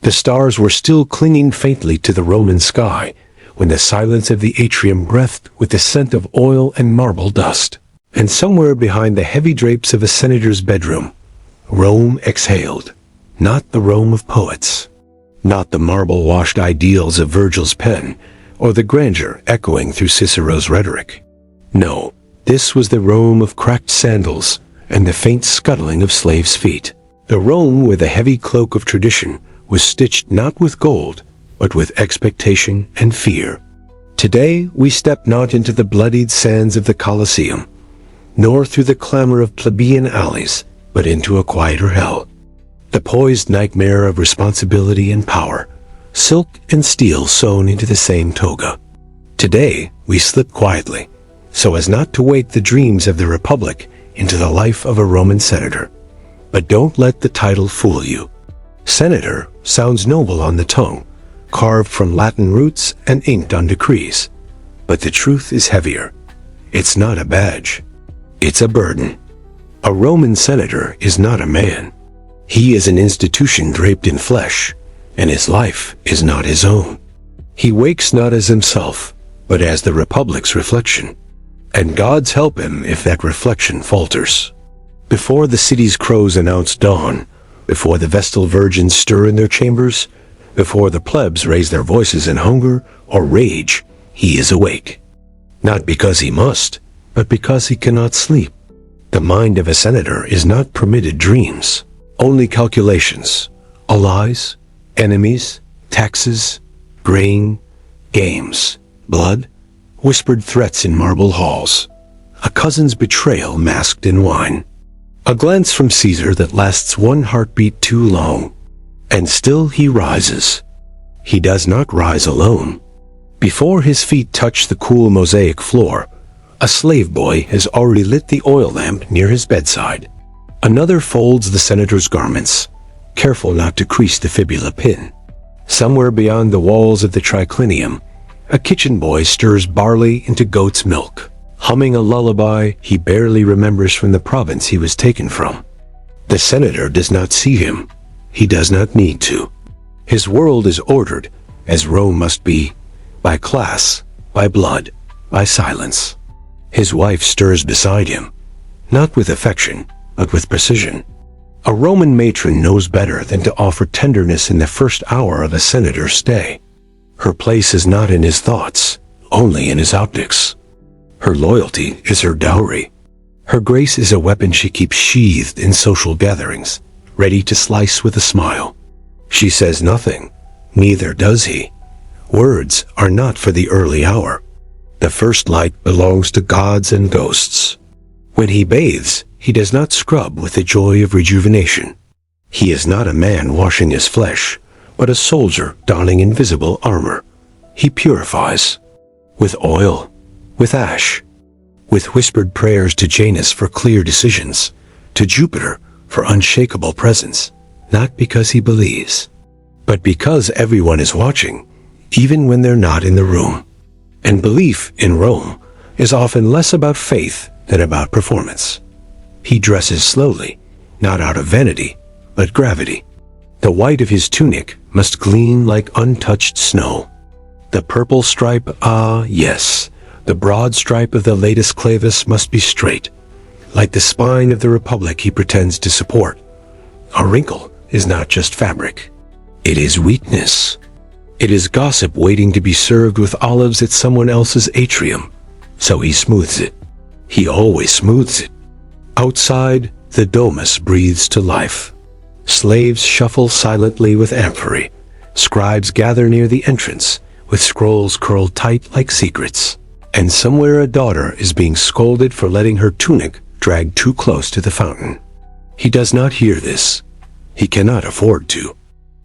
The stars were still clinging faintly to the Roman sky when the silence of the atrium breathed with the scent of oil and marble dust. And somewhere behind the heavy drapes of a senator's bedroom, Rome exhaled. Not the Rome of poets, not the marble-washed ideals of Virgil's pen, or the grandeur echoing through Cicero's rhetoric. No, this was the Rome of cracked sandals and the faint scuttling of slaves' feet. The Rome where the heavy cloak of tradition was stitched not with gold, but with expectation and fear. Today we step not into the bloodied sands of the Colosseum, nor through the clamor of plebeian alleys, but into a quieter hell. The poised nightmare of responsibility and power, silk and steel sewn into the same toga. Today we slip quietly, so as not to wake the dreams of the Republic into the life of a Roman senator. But don't let the title fool you. Senator sounds noble on the tongue, carved from Latin roots and inked on decrees. But the truth is heavier. It's not a badge. It's a burden. A Roman senator is not a man. He is an institution draped in flesh, and his life is not his own. He wakes not as himself, but as the Republic's reflection. And God's help him if that reflection falters. Before the city's crows announce dawn, before the Vestal virgins stir in their chambers, before the plebs raise their voices in hunger or rage, he is awake. Not because he must, but because he cannot sleep. The mind of a senator is not permitted dreams, only calculations, allies, enemies, taxes, grain, games, blood, whispered threats in marble halls, a cousin's betrayal masked in wine, a glance from Caesar that lasts one heartbeat too long, and still he rises. He does not rise alone. Before his feet touch the cool mosaic floor, a slave boy has already lit the oil lamp near his bedside. Another folds the senator's garments, careful not to crease the fibula pin. Somewhere beyond the walls of the triclinium, a kitchen boy stirs barley into goat's milk, humming a lullaby he barely remembers from the province he was taken from. The senator does not see him. He does not need to. His world is ordered, as Rome must be, by class, by blood, by silence. His wife stirs beside him, not with affection, but with precision. A Roman matron knows better than to offer tenderness in the first hour of a senator's stay. Her place is not in his thoughts, only in his optics. Her loyalty is her dowry. Her grace is a weapon she keeps sheathed in social gatherings, ready to slice with a smile. She says nothing, neither does he. Words are not for the early hour. The first light belongs to gods and ghosts. When he bathes, he does not scrub with the joy of rejuvenation. He is not a man washing his flesh, but a soldier donning invisible armor. He purifies. With oil, with ash, with whispered prayers to Janus for clear decisions, to Jupiter for unshakable presence, not because he believes, but because everyone is watching, even when they're not in the room. And belief in Rome is often less about faith than about performance. He dresses slowly, not out of vanity, but gravity. The white of his tunic must gleam like untouched snow. The purple stripe, ah, yes, the broad stripe of the latest clavis must be straight, like the spine of the Republic he pretends to support. A wrinkle is not just fabric. It is weakness. It is gossip waiting to be served with olives at someone else's atrium. So he smooths it. He always smooths it. Outside, the domus breathes to life. Slaves shuffle silently with amphory. Scribes gather near the entrance, with scrolls curled tight like secrets. And somewhere a daughter is being scolded for letting her tunic drag too close to the fountain. He does not hear this. He cannot afford to.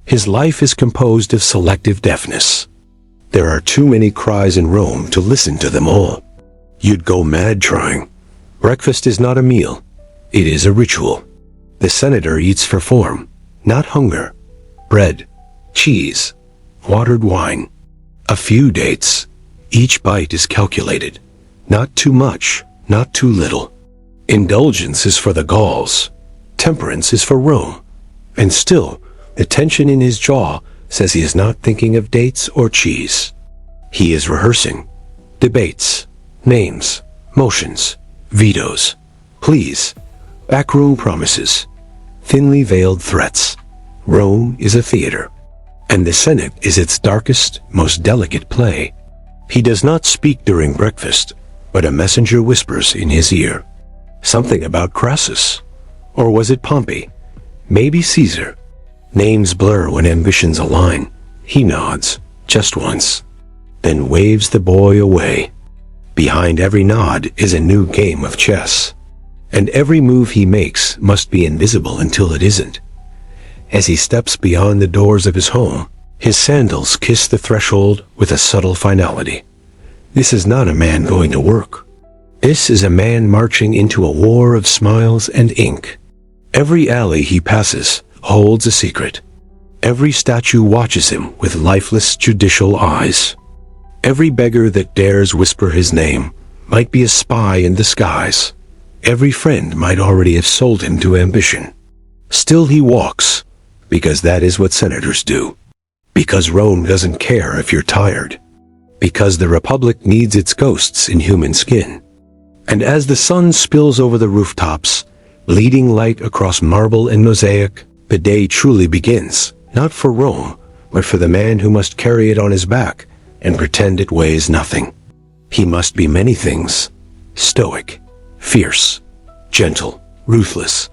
His life is composed of selective deafness. There are too many cries in Rome to listen to them all. You'd go mad trying. Breakfast is not a meal. It is a ritual. The senator eats for form, not hunger. Bread, cheese, watered wine, a few dates. Each bite is calculated. Not too much, not too little. Indulgence is for the Gauls. Temperance is for Rome. And still, The tension in his jaw says he is not thinking of dates or cheese. He is rehearsing. Debates, names, motions, vetoes, pleas, backroom promises, thinly veiled threats. Rome is a theater, and the Senate is its darkest, most delicate play. He does not speak during breakfast, but a messenger whispers in his ear. Something about Crassus. Or was it Pompey? Maybe Caesar. Names blur when ambitions align. He nods, just once, then waves the boy away. Behind every nod is a new game of chess, and every move he makes must be invisible until it isn't. As he steps beyond the doors of his home, his sandals kiss the threshold with a subtle finality. This is not a man going to work. This is a man marching into a war of smiles and ink. Every alley he passes holds a secret. Every statue watches him with lifeless judicial eyes. Every beggar that dares whisper his name might be a spy in disguise. Every friend might already have sold him to ambition. Still he walks, because that is what senators do. Because Rome doesn't care if you're tired. Because the Republic needs its ghosts in human skin. And as the sun spills over the rooftops, leading light across marble and mosaic, the day truly begins, not for Rome, but for the man who must carry it on his back and pretend it weighs nothing. He must be many things: stoic, fierce, gentle, ruthless.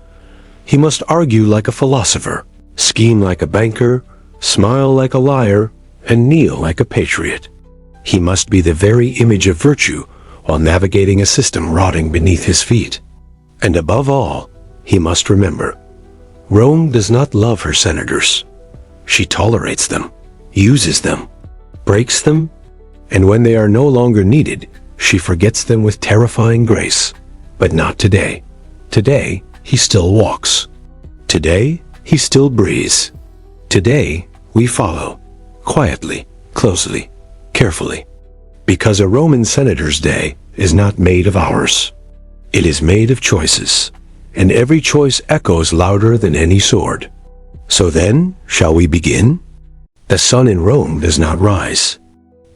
He must argue like a philosopher, scheme like a banker, smile like a liar, and kneel like a patriot. He must be the very image of virtue while navigating a system rotting beneath his feet. And above all, he must remember, Rome does not love her senators. She tolerates them, uses them, breaks them, and when they are no longer needed, she forgets them with terrifying grace. But not today. Today, he still walks. Today, he still breathes. Today, we follow, quietly, closely, carefully. Because a Roman senator's day is not made of hours. It is made of choices, and every choice echoes louder than any sword. So then, shall we begin? The sun in Rome does not rise.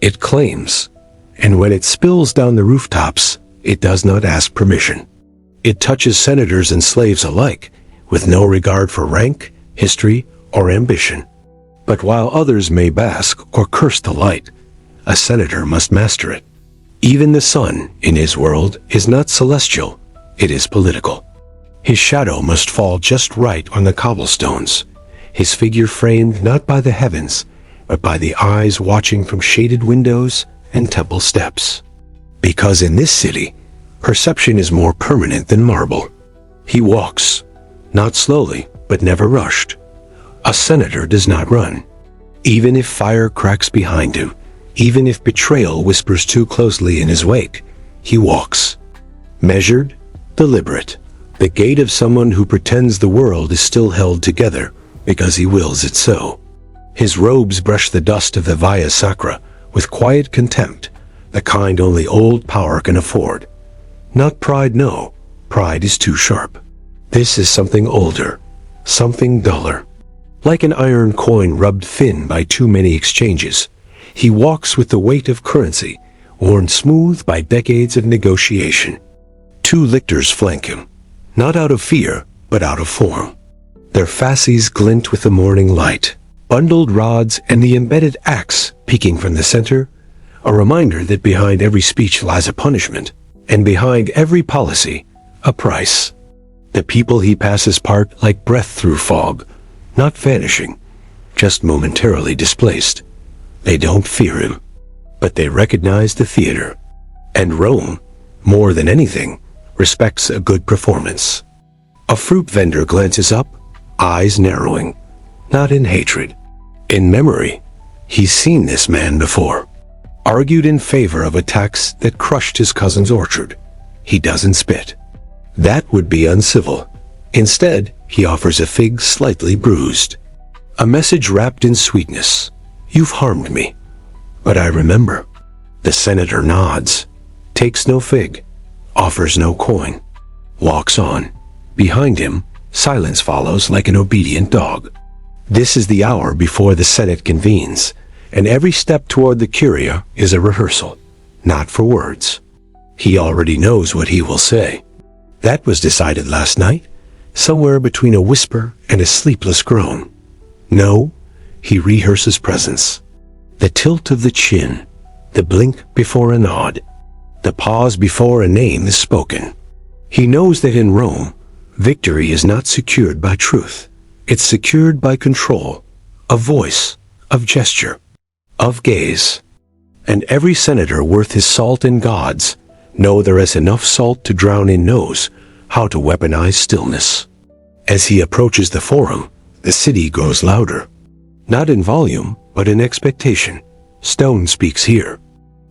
It claims, and when it spills down the rooftops, it does not ask permission. It touches senators and slaves alike, with no regard for rank, history, or ambition. But while others may bask or curse the light, a senator must master it. Even the sun, in his world, is not celestial, it is political. His shadow must fall just right on the cobblestones, his figure framed not by the heavens, but by the eyes watching from shaded windows and temple steps. Because in this city, perception is more permanent than marble. He walks, not slowly, but never rushed. A senator does not run. Even if fire cracks behind him, even if betrayal whispers too closely in his wake, he walks. Measured, deliberate, the gait of someone who pretends the world is still held together because he wills it so. His robes brush the dust of the Via Sacra with quiet contempt, the kind only old power can afford. Not pride, no. Pride is too sharp. This is something older, something duller. Like an iron coin rubbed thin by too many exchanges, he walks with the weight of currency, worn smooth by decades of negotiation. 2 lictors flank him, not out of fear, but out of form. Their fasces glint with the morning light, bundled rods and the embedded axe peeking from the center, a reminder that behind every speech lies a punishment, and behind every policy, a price. The people he passes part like breath through fog, not vanishing, just momentarily displaced. They don't fear him, but they recognize the theater. And Rome, more than anything, respects a good performance. A fruit vendor glances up, eyes narrowing, not in hatred. In memory, he's seen this man before. Argued in favor of a tax that crushed his cousin's orchard. He doesn't spit. That would be uncivil. Instead, he offers a fig slightly bruised. A message wrapped in sweetness. You've harmed me, but I remember. The senator nods, takes no fig, offers no coin, walks on. Behind him, silence follows like an obedient dog. This is the hour before the Senate convenes, and every step toward the Curia is a rehearsal, not for words. He already knows what he will say. That was decided last night, somewhere between a whisper and a sleepless groan. No, he rehearses presence. The tilt of the chin, the blink before a nod, the pause before a name is spoken. He knows that in Rome, victory is not secured by truth. It's secured by control, of voice, of gesture, of gaze. And every senator worth his salt and God's know there is enough salt to drown in knows how to weaponize stillness. As he approaches the forum, the city grows louder. Not in volume, but in expectation. Stone speaks here.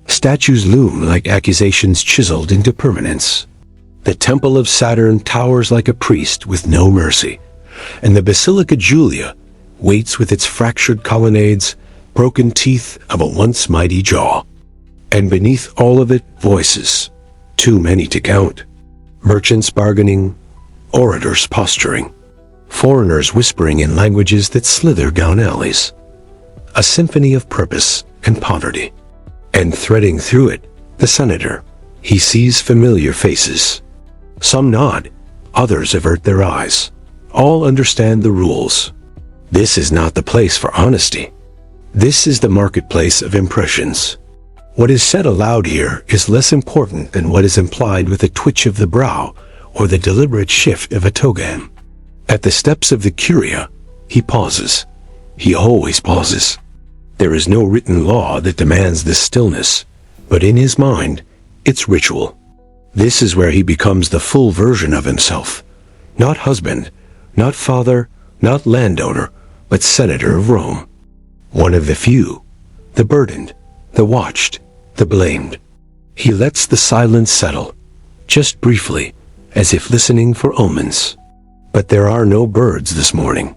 Statues loom like accusations chiseled into permanence. The Temple of Saturn towers like a priest with no mercy, and the Basilica Julia waits with its fractured colonnades, broken teeth of a once mighty jaw. And beneath all of it, voices, too many to count. Merchants bargaining, orators posturing, foreigners whispering in languages that slither down alleys. A symphony of purpose and poverty. And threading through it, the senator. He sees familiar faces. Some nod, others avert their eyes. All understand the rules. This is not the place for honesty. This is the marketplace of impressions. What is said aloud here is less important than what is implied with a twitch of the brow or the deliberate shift of a toga hem. At the steps of the Curia, he pauses. He always pauses. There is no written law that demands this stillness, but in his mind, it's ritual. This is where he becomes the full version of himself. Not husband, not father, not landowner, but senator of Rome. One of the few, the burdened, the watched, the blamed. He lets the silence settle, just briefly, as if listening for omens. But there are no birds this morning.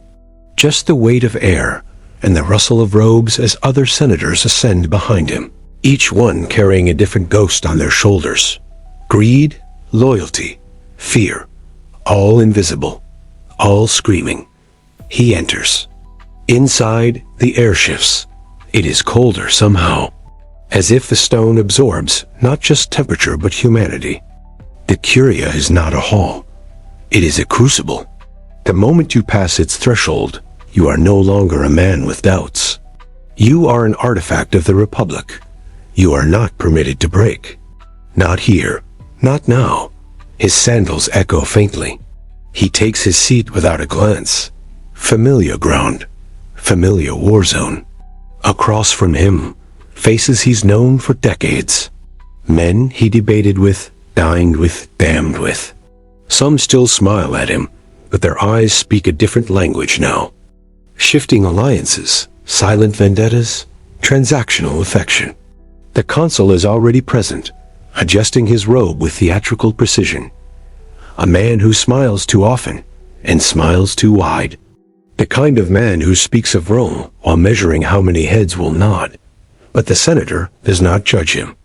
Just the weight of air and the rustle of robes as other senators ascend behind him, each one carrying a different ghost on their shoulders. Greed, loyalty, fear, all invisible, all screaming. He enters. Inside, the air shifts. It is colder somehow, as if the stone absorbs not just temperature but humanity. The Curia is not a hall. It is a crucible. The moment you pass its threshold, you are no longer a man with doubts. You are an artifact of the Republic. You are not permitted to break. Not here. Not now. His sandals echo faintly. He takes his seat without a glance. Familiar ground. Familiar war zone. Across from him, faces he's known for decades. Men he debated with, dined with, damned with. Some still smile at him, but their eyes speak a different language now. Shifting alliances, silent vendettas, transactional affection. The consul is already present, adjusting his robe with theatrical precision. A man who smiles too often and smiles too wide. The kind of man who speaks of Rome while measuring how many heads will nod. But the senator does not judge him,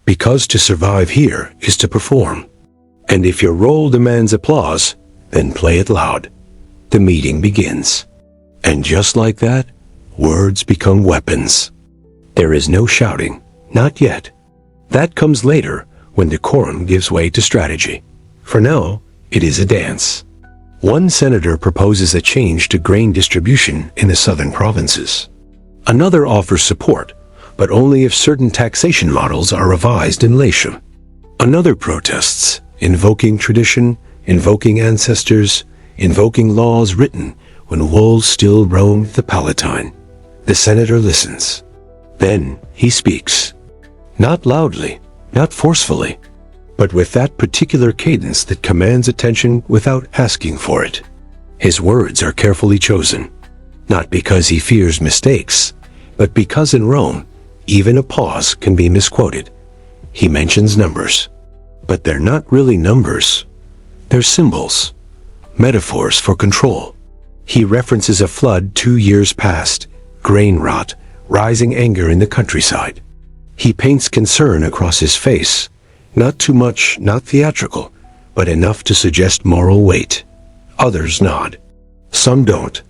because to survive here is to perform. And if your role demands applause, then play it loud. The meeting begins. And just like that, words become weapons. There is no shouting, not yet. That comes later, when decorum gives way to strategy. For now, it is a dance. One senator proposes a change to grain distribution in the southern provinces. Another offers support, but only if certain taxation models are revised in Latium. Another protests, invoking tradition, invoking ancestors, invoking laws written when wolves still roamed the Palatine. The senator listens. Then he speaks. Not loudly, not forcefully, but with that particular cadence that commands attention without asking for it. His words are carefully chosen, not because he fears mistakes, but because in Rome, even a pause can be misquoted. He mentions numbers, but they're not really numbers. They're symbols, metaphors for control. He references a flood 2 years past, grain rot, rising anger in the countryside. He paints concern across his face, not too much, not theatrical, but enough to suggest moral weight. Others nod. Some don't.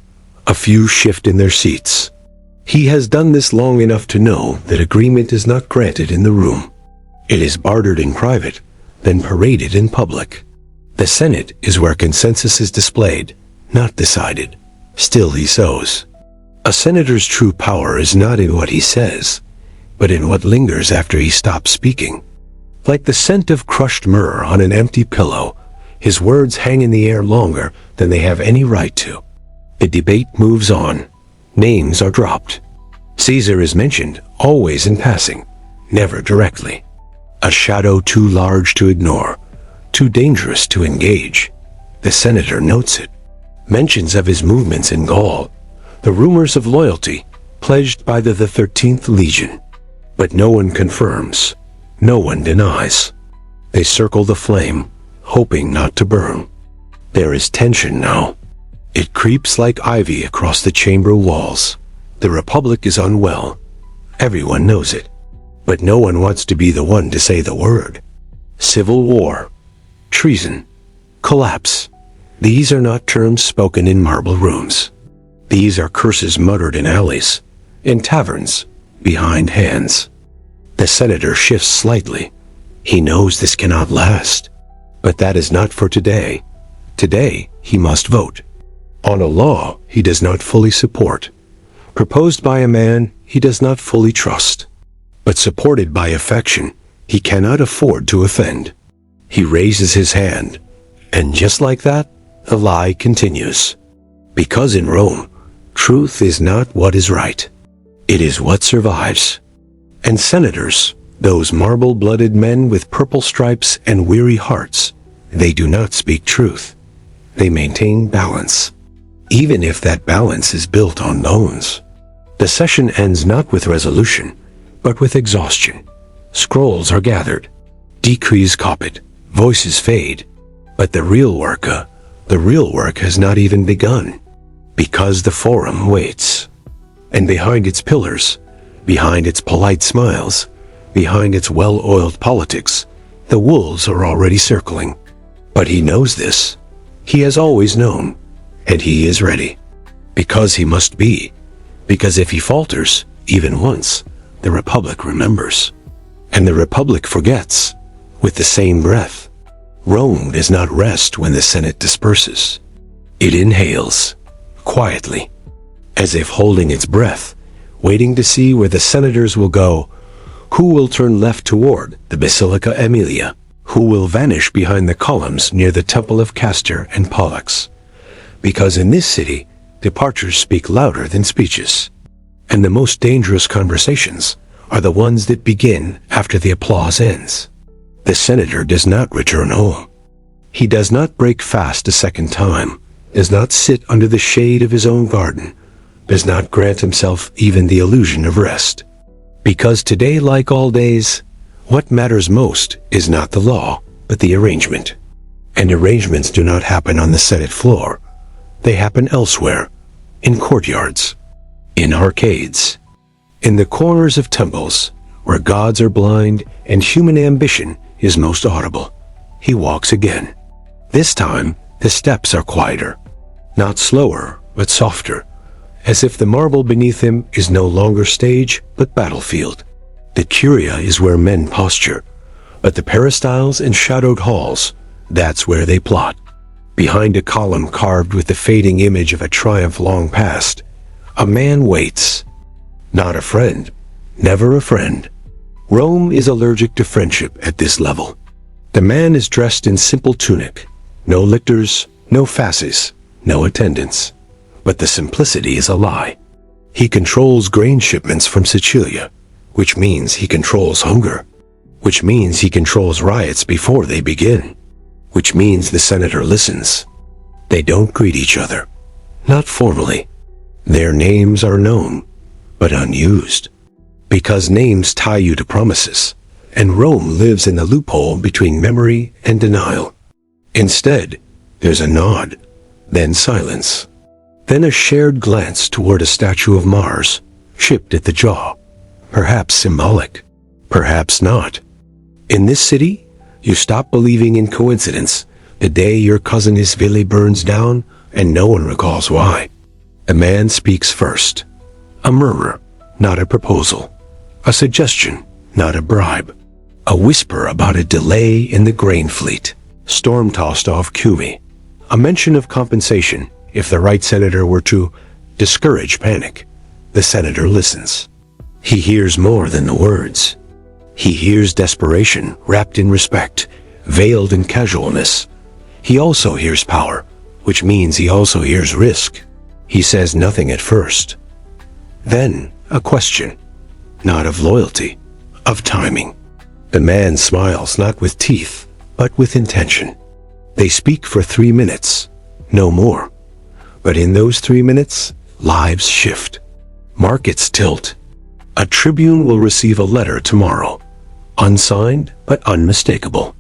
A few shift in their seats. He has done this long enough to know that agreement is not granted in the room. It is bartered in private, then paraded in public. The Senate is where consensus is displayed, not decided. Still he sows. A senator's true power is not in what he says, but in what lingers after he stops speaking. Like the scent of crushed myrrh on an empty pillow, his words hang in the air longer than they have any right to. The debate moves on. Names are dropped. Caesar is mentioned, always in passing, never directly. A shadow too large to ignore, too dangerous to engage. The senator notes it. Mentions of his movements in Gaul, the rumors of loyalty pledged by the 13th Legion. But no one confirms, no one denies. They circle the flame, hoping not to burn. There is tension now. It creeps like ivy across the chamber walls. The Republic is unwell. Everyone knows it. But no one wants to be the one to say the word. Civil war, treason, collapse. These are not terms spoken in marble rooms. These are curses muttered in alleys, in taverns, behind hands. The senator shifts slightly. He knows this cannot last. But that is not for today. Today, he must vote. On a law he does not fully support, proposed by a man he does not fully trust, but supported by affection he cannot afford to offend. He raises his hand, and just like that, the lie continues. Because in Rome, truth is not what is right. It is what survives. And senators, those marble-blooded men with purple stripes and weary hearts, they do not speak truth. They maintain balance. Even if that balance is built on loans. The session ends not with resolution, but with exhaustion. Scrolls are gathered. Decrees copied. Voices fade. But the real work has not even begun. Because the forum waits. And behind its pillars, behind its polite smiles, behind its well-oiled politics, the wolves are already circling. But he knows this. He has always known. And he is ready. Because he must be. Because if he falters, even once, the Republic remembers. And the Republic forgets, with the same breath. Rome does not rest when the Senate disperses. It inhales, quietly, as if holding its breath, waiting to see where the senators will go, who will turn left toward the Basilica Aemilia, who will vanish behind the columns near the Temple of Castor and Pollux. Because in this city, departures speak louder than speeches. And the most dangerous conversations are the ones that begin after the applause ends. The senator does not return home. He does not break fast a second time, does not sit under the shade of his own garden, does not grant himself even the illusion of rest. Because today, like all days, what matters most is not the law, but the arrangement. And arrangements do not happen on the Senate floor. They happen elsewhere, in courtyards, in arcades, in the corners of temples, where gods are blind and human ambition is most audible. He walks again. This time, the steps are quieter, not slower, but softer, as if the marble beneath him is no longer stage, but battlefield. The curia is where men posture, but the peristyles and shadowed halls, that's where they plot. Behind a column carved with the fading image of a triumph long past, a man waits. Not a friend, never a friend. Rome is allergic to friendship at this level. The man is dressed in simple tunic, no lictors, no fasces, no attendants. But the simplicity is a lie. He controls grain shipments from Sicilia, which means he controls hunger, which means he controls riots before they begin. Which means the senator listens. They don't greet each other. Not formally. Their names are known, but unused. Because names tie you to promises, and Rome lives in the loophole between memory and denial. Instead, there's a nod, then silence. Then a shared glance toward a statue of Mars, chipped at the jaw. Perhaps symbolic, perhaps not. In this city, you stop believing in coincidence the day your cousin Isvili burns down and no one recalls why. A man speaks first. A murmur, not a proposal. A suggestion, not a bribe. A whisper about a delay in the grain fleet. Storm tossed off QE. A mention of compensation if the right senator were to discourage panic. The senator listens. He hears more than the words. He hears desperation wrapped in respect, veiled in casualness. He also hears power, which means he also hears risk. He says nothing at first. Then a question, not of loyalty, of timing. The man smiles not with teeth, but with intention. They speak for 3 minutes, no more. But in those 3 minutes, lives shift. Markets tilt. A tribune will receive a letter tomorrow, unsigned but unmistakable.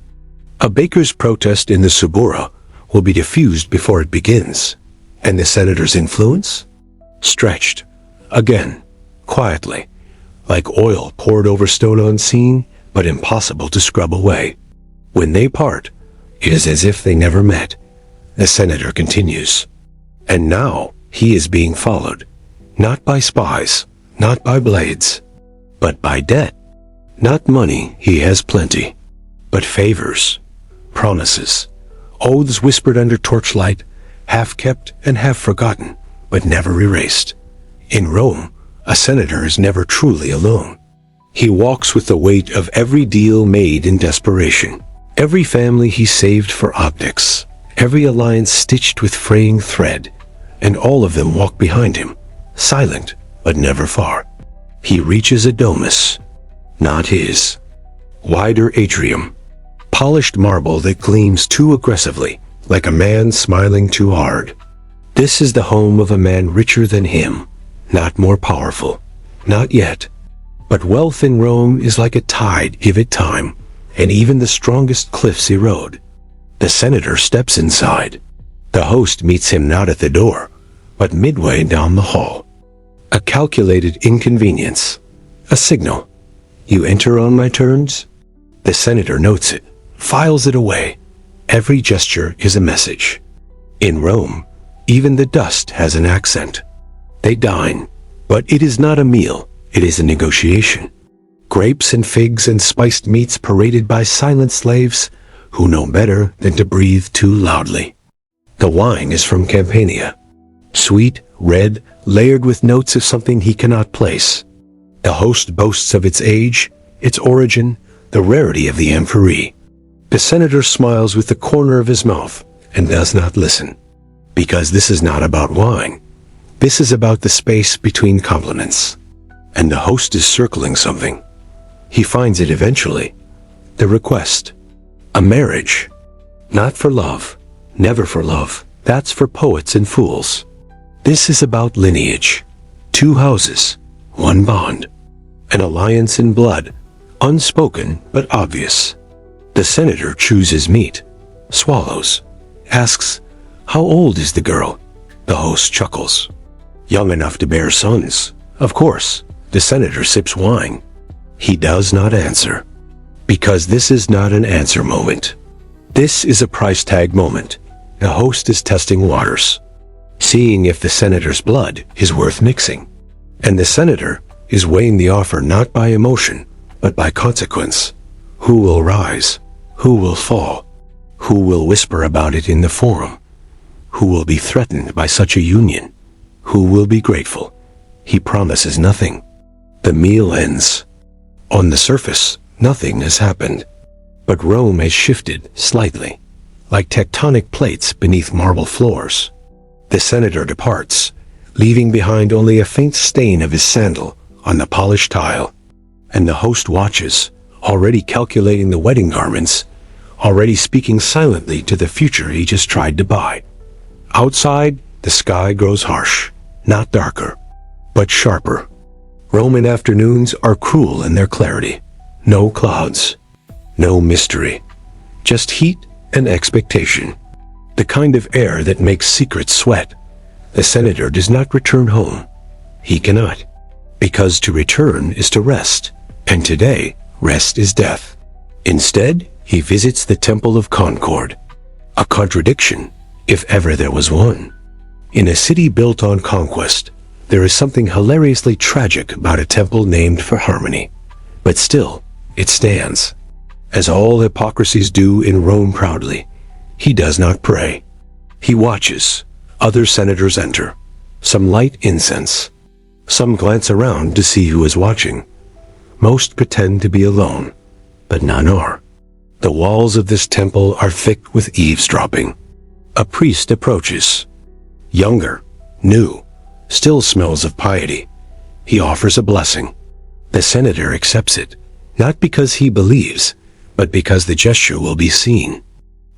A baker's protest in the Subura will be diffused before it begins. And the senator's influence? Stretched, again, quietly, like oil poured over stone unseen, but impossible to scrub away. When they part, it is as if they never met. The senator continues. And now he is being followed, not by spies, not by blades, but by debt. Not money, he has plenty, but favors, promises, oaths whispered under torchlight, half kept and half forgotten, but never erased. In Rome, a senator is never truly alone. He walks with the weight of every deal made in desperation, every family he saved for optics, every alliance stitched with fraying thread, and all of them walk behind him, silent but never far. He reaches a domus, not his. Wider atrium, polished marble that gleams too aggressively, like a man smiling too hard. This is the home of a man richer than him, not more powerful, not yet. But wealth in Rome is like a tide, give it time, and even the strongest cliffs erode. The senator steps inside. The host meets him not at the door, but midway down the hall. A calculated inconvenience, a signal. You enter on my terms? The senator notes it, files it away. Every gesture is a message. In Rome, even the dust has an accent. They dine, but it is not a meal, it is a negotiation. Grapes and figs and spiced meats paraded by silent slaves who know better than to breathe too loudly. The wine is from Campania. Sweet, red, layered with notes of something he cannot place. The host boasts of its age, its origin, the rarity of the amphorae. The senator smiles with the corner of his mouth and does not listen. Because this is not about wine. This is about the space between compliments. And the host is circling something. He finds it eventually. The request. A marriage. Not for love. Never for love. That's for poets and fools. This is about lineage. 2 houses. 1 bond. An alliance in blood. Unspoken but obvious. The senator chooses meat. Swallows. Asks, how old is the girl? The host chuckles. Young enough to bear sons. Of course. The senator sips wine. He does not answer. Because this is not an answer moment. This is a price tag moment. The host is testing waters. Seeing if the senator's blood is worth mixing. And the senator is weighing the offer not by emotion, but by consequence. Who will rise? Who will fall? Who will whisper about it in the forum? Who will be threatened by such a union? Who will be grateful? He promises nothing. The meal ends. On the surface, nothing has happened. But Rome has shifted slightly, like tectonic plates beneath marble floors. The senator departs, leaving behind only a faint stain of his sandal on the polished tile. And the host watches, already calculating the wedding garments, already speaking silently to the future he just tried to buy. Outside, the sky grows harsh, not darker, but sharper. Roman afternoons are cruel in their clarity. No clouds, no mystery, just heat and expectation. The kind of air that makes secrets sweat. The senator does not return home. He cannot, because to return is to rest, and today, rest is death. Instead, he visits the Temple of Concord. A contradiction, if ever there was one. In a city built on conquest, there is something hilariously tragic about a temple named for harmony. But still, it stands. As all hypocrisies do in Rome proudly, he does not pray. He watches. Other senators enter. Some light incense. Some glance around to see who is watching. Most pretend to be alone, but none are. The walls of this temple are thick with eavesdropping. A priest approaches. Younger, new, still smells of piety. He offers a blessing. The senator accepts it, not because he believes, but because the gesture will be seen.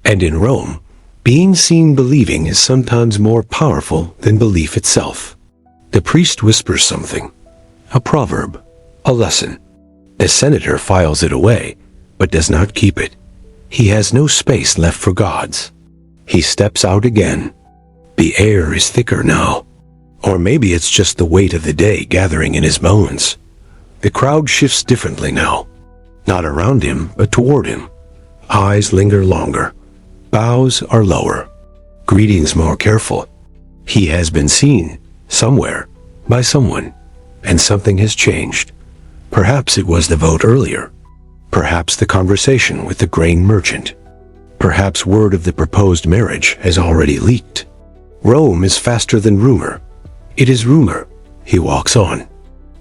And in Rome, being seen believing is sometimes more powerful than belief itself. The priest whispers something, a proverb, a lesson. The senator files it away, but does not keep it. He has no space left for gods. He steps out again. The air is thicker now. Or maybe it's just the weight of the day gathering in his bones. The crowd shifts differently now. Not around him, but toward him. Eyes linger longer. Bows are lower. Greetings more careful. He has been seen, somewhere, by someone, and something has changed. Perhaps it was the vote earlier. Perhaps the conversation with the grain merchant. Perhaps word of the proposed marriage has already leaked. Rome is faster than rumor. It is rumor. He walks on.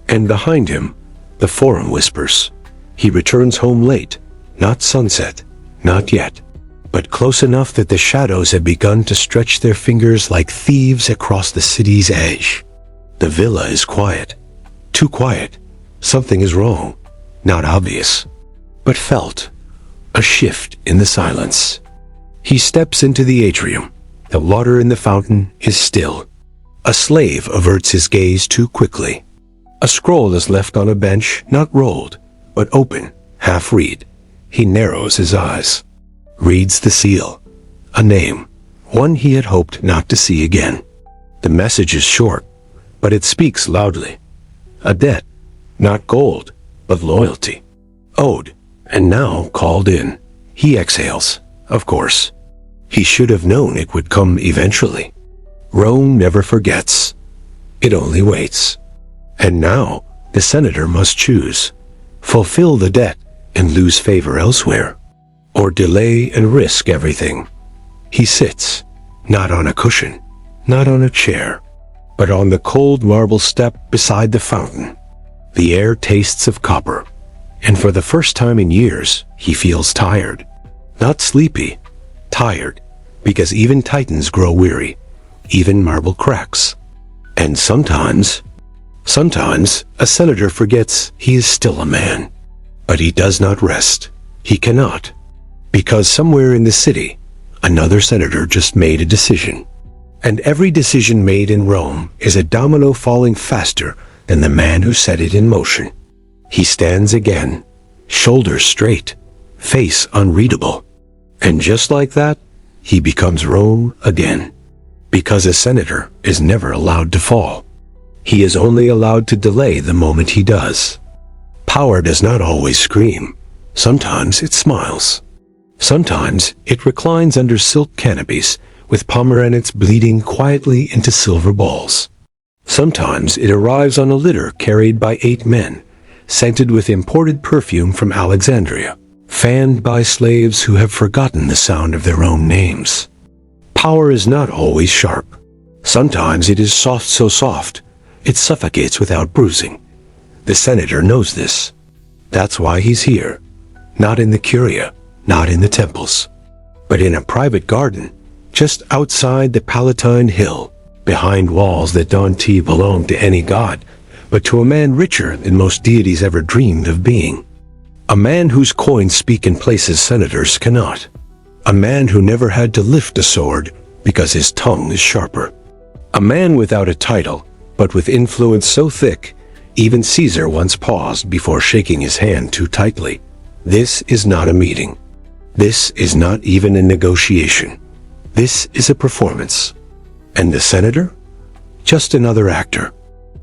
And behind him, the forum whispers. He returns home late, not sunset, not yet, but close enough that the shadows have begun to stretch their fingers like thieves across the city's edge. The villa is quiet. Too quiet. Something is wrong. Not obvious, but felt. A shift in the silence. He steps into the atrium. The water in the fountain is still. A slave averts his gaze too quickly. A scroll is left on a bench, not rolled, but open, half-read. He narrows his eyes. Reads the seal. A name. One he had hoped not to see again. The message is short, but it speaks loudly. A debt. Not gold, but loyalty. Owed, and now called in. He exhales, of course. He should have known it would come eventually. Rome never forgets. It only waits. And now, the senator must choose. Fulfill the debt and lose favor elsewhere. Or delay and risk everything. He sits, not on a cushion, not on a chair, but on the cold marble step beside the fountain. The air tastes of copper, and for the first time in years, he feels tired. Not sleepy, tired, because even titans grow weary, even marble cracks. And sometimes a senator forgets he is still a man. But he does not rest. He cannot. Because somewhere in the city, another senator just made a decision. And every decision made in Rome is a domino falling faster than the man who set it in motion. He stands again, shoulders straight, face unreadable. And just like that, he becomes Rome again. Because a senator is never allowed to fall. He is only allowed to delay the moment he does. Power does not always scream. Sometimes it smiles. Sometimes it reclines under silk canopies, with pomegranates bleeding quietly into silver balls. Sometimes it arrives on a litter carried by 8 men, scented with imported perfume from Alexandria, fanned by slaves who have forgotten the sound of their own names. Power is not always sharp. Sometimes it is soft, so soft, it suffocates without bruising. The senator knows this. That's why he's here. Not in the curia, not in the temples, but in a private garden, just outside the Palatine Hill, behind walls that don't belong to any god, but to a man richer than most deities ever dreamed of being. A man whose coins speak in places senators cannot. A man who never had to lift a sword because his tongue is sharper. A man without a title, but with influence so thick, even Caesar once paused before shaking his hand too tightly. This is not a meeting. This is not even a negotiation. This is a performance. And the senator? Just another actor.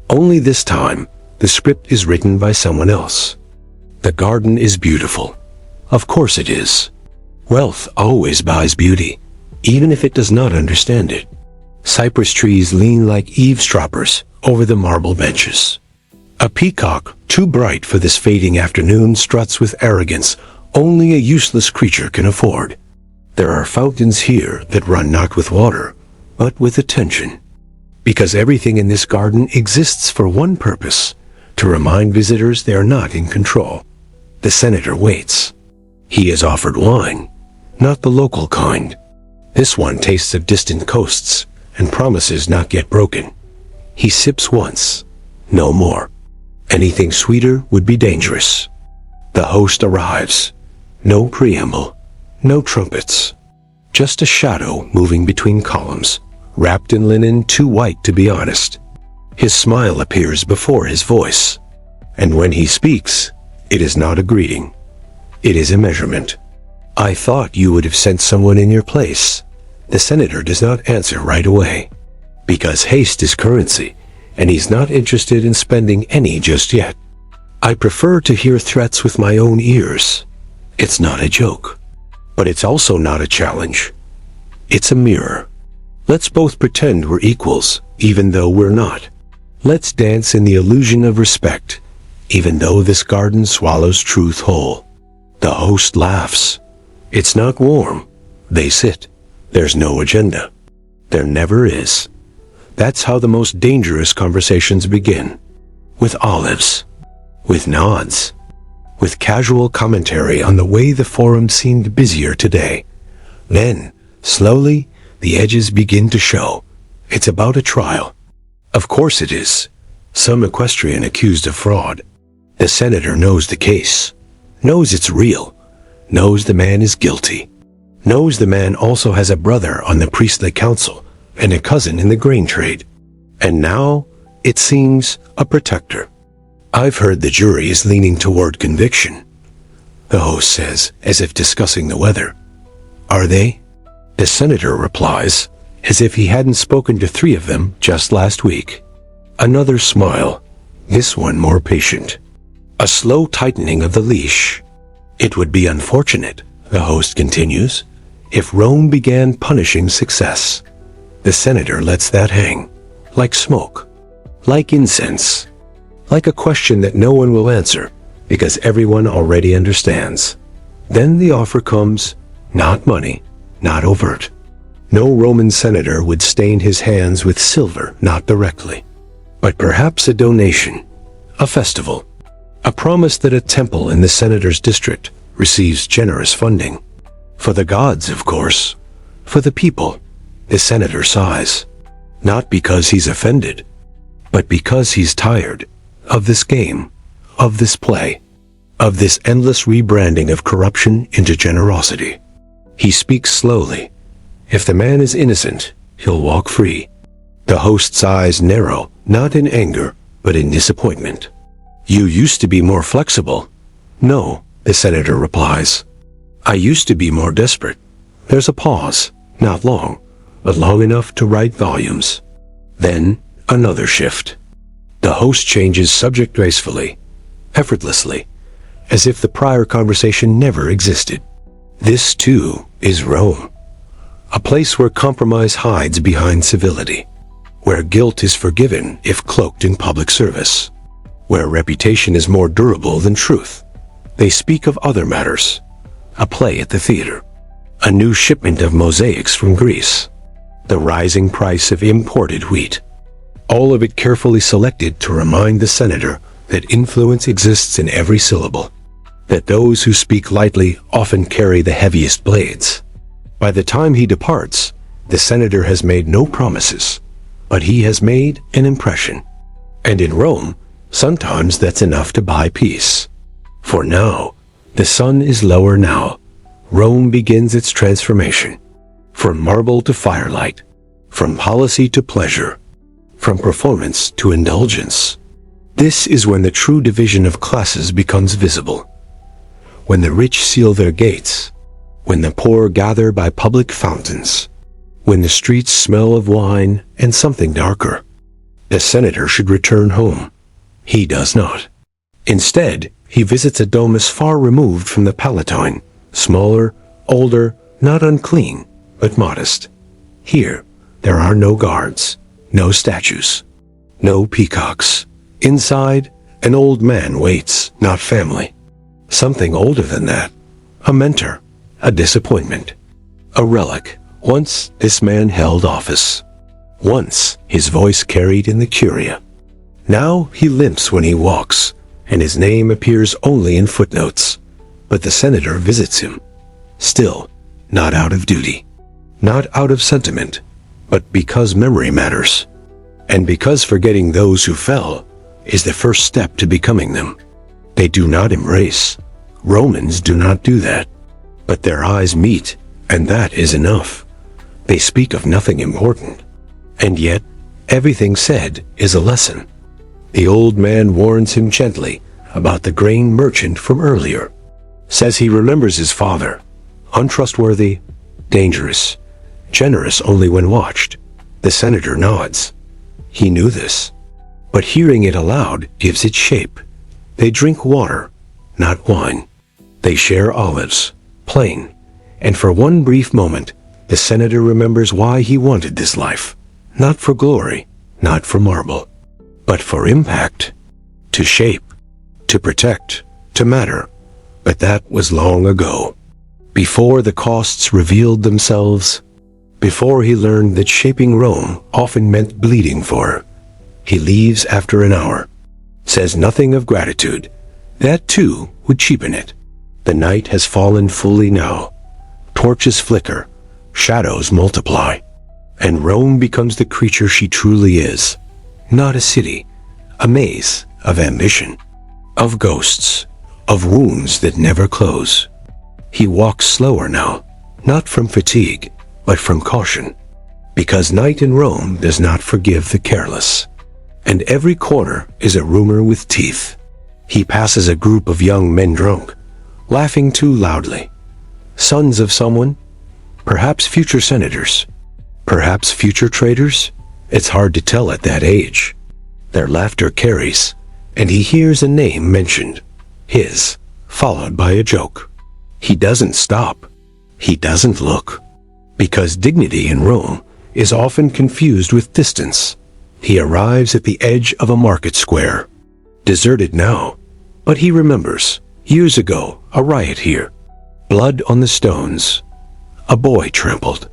Only this time, the script is written by someone else. The garden is beautiful. Of course it is. Wealth always buys beauty, even if it does not understand it. Cypress trees lean like eavesdroppers over the marble benches. A peacock, too bright for this fading afternoon, struts with arrogance only a useless creature can afford. There are fountains here that run not with water, but with attention. Because everything in this garden exists for one purpose, to remind visitors they are not in control. The senator waits. He is offered wine, not the local kind. This one tastes of distant coasts and promises not yet broken. He sips once, no more. Anything sweeter would be dangerous. The host arrives. No preamble, no trumpets. Just a shadow moving between columns, wrapped in linen too white to be honest. His smile appears before his voice. And when he speaks, it is not a greeting. It is a measurement. I thought you would have sent someone in your place. The senator does not answer right away. Because haste is currency, and he's not interested in spending any just yet. I prefer to hear threats with my own ears. It's not a joke. But it's also not a challenge. It's a mirror. Let's both pretend we're equals, even though we're not. Let's dance in the illusion of respect, even though this garden swallows truth whole. The host laughs. It's not warm. They sit. There's no agenda. There never is. That's how the most dangerous conversations begin. With olives. With nods. With casual commentary on the way the forum seemed busier today. Then, slowly, the edges begin to show. It's about a trial. Of course it is. Some equestrian accused of fraud. The senator knows the case. Knows it's real. Knows the man is guilty. Knows the man also has a brother on the priestly council and a cousin in the grain trade. And now, it seems, a protector. I've heard the jury is leaning toward conviction, the host says, as if discussing the weather. Are they? The senator replies, as if he hadn't spoken to 3 of them just last week. Another smile, this one more patient. A slow tightening of the leash. It would be unfortunate, the host continues, if Rome began punishing success. The senator lets that hang, like smoke, like incense, like a question that no one will answer, because everyone already understands. Then the offer comes, not money, not overt. No Roman senator would stain his hands with silver, not directly. But perhaps a donation, a festival, a promise that a temple in the senator's district receives generous funding. For the gods, of course. For the people. The senator sighs. Not because he's offended, but because he's tired of this game, of this play, of this endless rebranding of corruption into generosity. He speaks slowly. If the man is innocent, he'll walk free. The host's eyes narrow, not in anger, but in disappointment. You used to be more flexible. No, the senator replies. I used to be more desperate. There's a pause, not long, but long enough to write volumes. Then, another shift. The host changes subject gracefully, effortlessly, as if the prior conversation never existed. This, too, is Rome. A place where compromise hides behind civility, where guilt is forgiven if cloaked in public service, where reputation is more durable than truth. They speak of other matters, a play at the theater, a new shipment of mosaics from Greece, the rising price of imported wheat, all of it carefully selected to remind the senator that influence exists in every syllable, that those who speak lightly often carry the heaviest blades. By the time he departs, the senator has made no promises, but he has made an impression. And in Rome, sometimes that's enough to buy peace. For now, the sun is lower now. Rome begins its transformation. From marble to firelight, from policy to pleasure, from performance to indulgence. This is when the true division of classes becomes visible. When the rich seal their gates, when the poor gather by public fountains, when the streets smell of wine and something darker. The senator should return home. He does not. Instead, he visits a domus far removed from the Palatine, smaller, older, not unclean, but modest. Here, There are no guards, no statues, no peacocks. Inside, an old man waits, not family. Something older than that. A mentor, a disappointment, a relic. Once this man held office. Once his voice carried in the curia. Now he limps when he walks, and his name appears only in footnotes. But the senator visits him. Still, not out of duty, not out of sentiment, but because memory matters. And because forgetting those who fell is the first step to becoming them. They do not embrace. Romans do not do that. But their eyes meet, and that is enough. They speak of nothing important. And yet, everything said is a lesson. The old man warns him gently about the grain merchant from earlier. Says he remembers his father. Untrustworthy, dangerous, generous only when watched. The senator nods. He knew this. But hearing it aloud gives it shape. They drink water, not wine. They share olives, plain. And for one brief moment, the senator remembers why he wanted this life. Not for glory, not for marble, but for impact. To shape, to protect, to matter. But that was long ago. Before the costs revealed themselves. Before he learned that shaping Rome often meant bleeding for her. He leaves after an hour. Says nothing of gratitude. That too would cheapen it. The night has fallen fully now. Torches flicker. Shadows multiply. And Rome becomes the creature she truly is. Not a city. A maze of ambition. Of ghosts. Of wounds that never close. He walks slower now. Not from fatigue, but from caution. Because night in Rome does not forgive the careless. And every corner is a rumor with teeth. He passes a group of young men drunk, laughing too loudly. Sons of someone? Perhaps future senators. Perhaps future traitors? It's hard to tell at that age. Their laughter carries, and he hears a name mentioned. His, followed by a joke. He doesn't stop. He doesn't look. Because dignity in Rome is often confused with distance. He arrives at the edge of a market square. Deserted now, but he remembers. Years ago, a riot here. Blood on the stones. A boy trampled.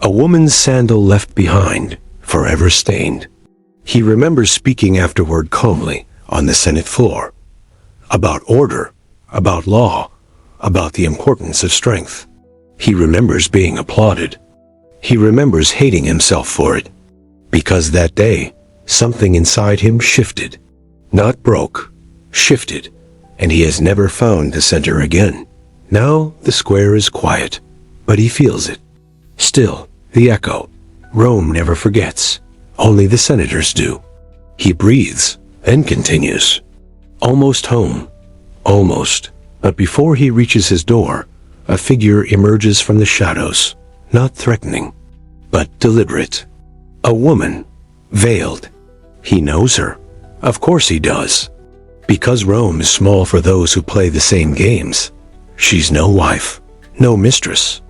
A woman's sandal left behind, forever stained. He remembers speaking afterward calmly on the Senate floor. About order, about law, about the importance of strength. He remembers being applauded. He remembers hating himself for it. Because that day, something inside him shifted. Not broke, shifted, and he has never found the center again. Now the square is quiet, but he feels it. Still, the echo. Rome never forgets. Only the senators do. He breathes, and continues. Almost home. Almost. But before he reaches his door, a figure emerges from the shadows. Not threatening, but deliberate. A woman, veiled. He knows her. Of course he does. Because Rome is small for those who play the same games. She's no wife, no mistress,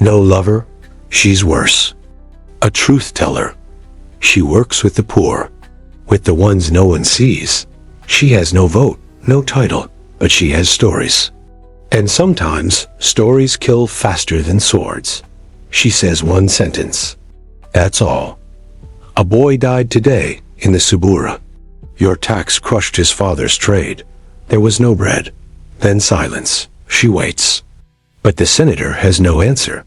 no lover. She's worse. A truth teller. She works with the poor, with the ones no one sees. She has no vote, no title, but she has stories. And sometimes stories kill faster than swords. She says one sentence. That's all. A boy died today in the Subura. Your tax crushed his father's trade. There was no bread. Then silence. She waits. But the senator has no answer.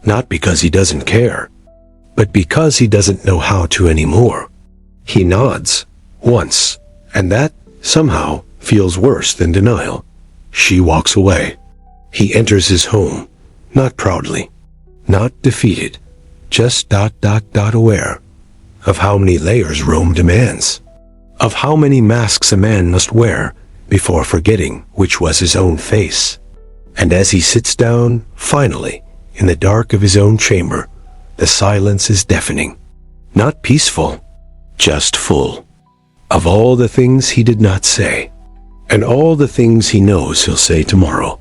Not because he doesn't care, but because he doesn't know how to anymore. He nods, once, and that, somehow, feels worse than denial. She walks away. He enters his home, not proudly, not defeated, just aware of how many layers Rome demands, of how many masks a man must wear before forgetting which was his own face. And as he sits down, finally, in the dark of his own chamber, the silence is deafening. Not peaceful, just full. Of all the things he did not say, and all the things he knows he'll say tomorrow,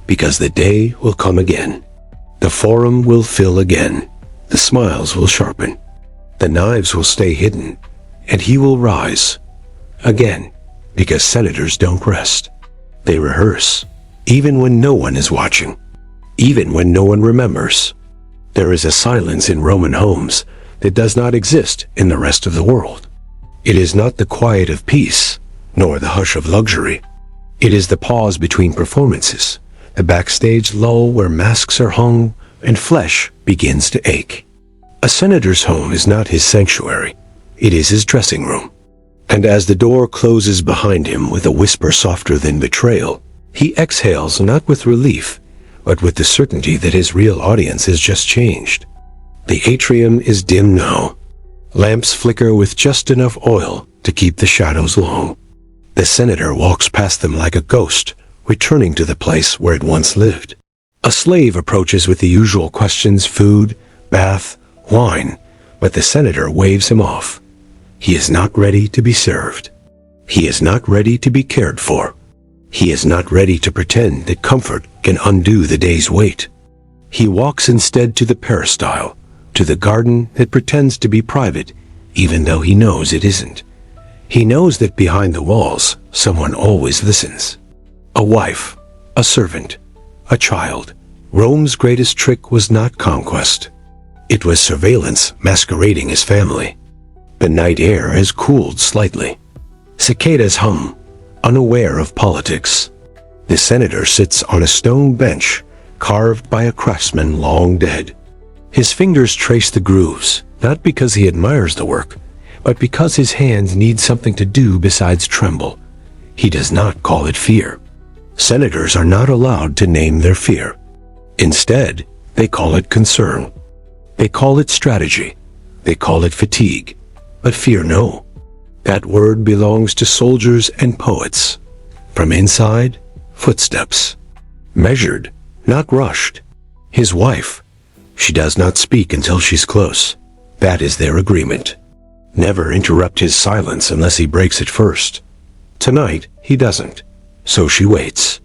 because the day will come again. The forum will fill again. The smiles will sharpen. The knives will stay hidden, and he will rise. Again, because senators don't rest. They rehearse, even when no one is watching, even when no one remembers. There is a silence in Roman homes that does not exist in the rest of the world. It is not the quiet of peace, nor the hush of luxury. It is the pause between performances, the backstage lull where masks are hung and flesh begins to ache. A senator's home is not his sanctuary. It is his dressing room. And as the door closes behind him with a whisper softer than betrayal, he exhales not with relief, but with the certainty that his real audience has just changed. The atrium is dim now. Lamps flicker with just enough oil to keep the shadows long. The senator walks past them like a ghost, returning to the place where it once lived. A slave approaches with the usual questions: food, bath, wine, but the senator waves him off. He is not ready to be served. He is not ready to be cared for. He is not ready to pretend that comfort can undo the day's wait. He walks instead to the peristyle, to the garden that pretends to be private, even though he knows it isn't. He knows that behind the walls, someone always listens. A wife, a servant, a child. Rome's greatest trick was not conquest. It was surveillance masquerading as family. The night air has cooled slightly. Cicadas hum, unaware of politics. The senator sits on a stone bench, carved by a craftsman long dead. His fingers trace the grooves, not because he admires the work, but because his hands need something to do besides tremble. He does not call it fear. Senators are not allowed to name their fear. Instead, they call it concern. They call it strategy. They call it fatigue. But fear no. That word belongs to soldiers and poets. From inside, footsteps. Measured, not rushed. His wife. She does not speak until she's close. That is their agreement. Never interrupt his silence unless he breaks it first. Tonight, he doesn't. So she waits.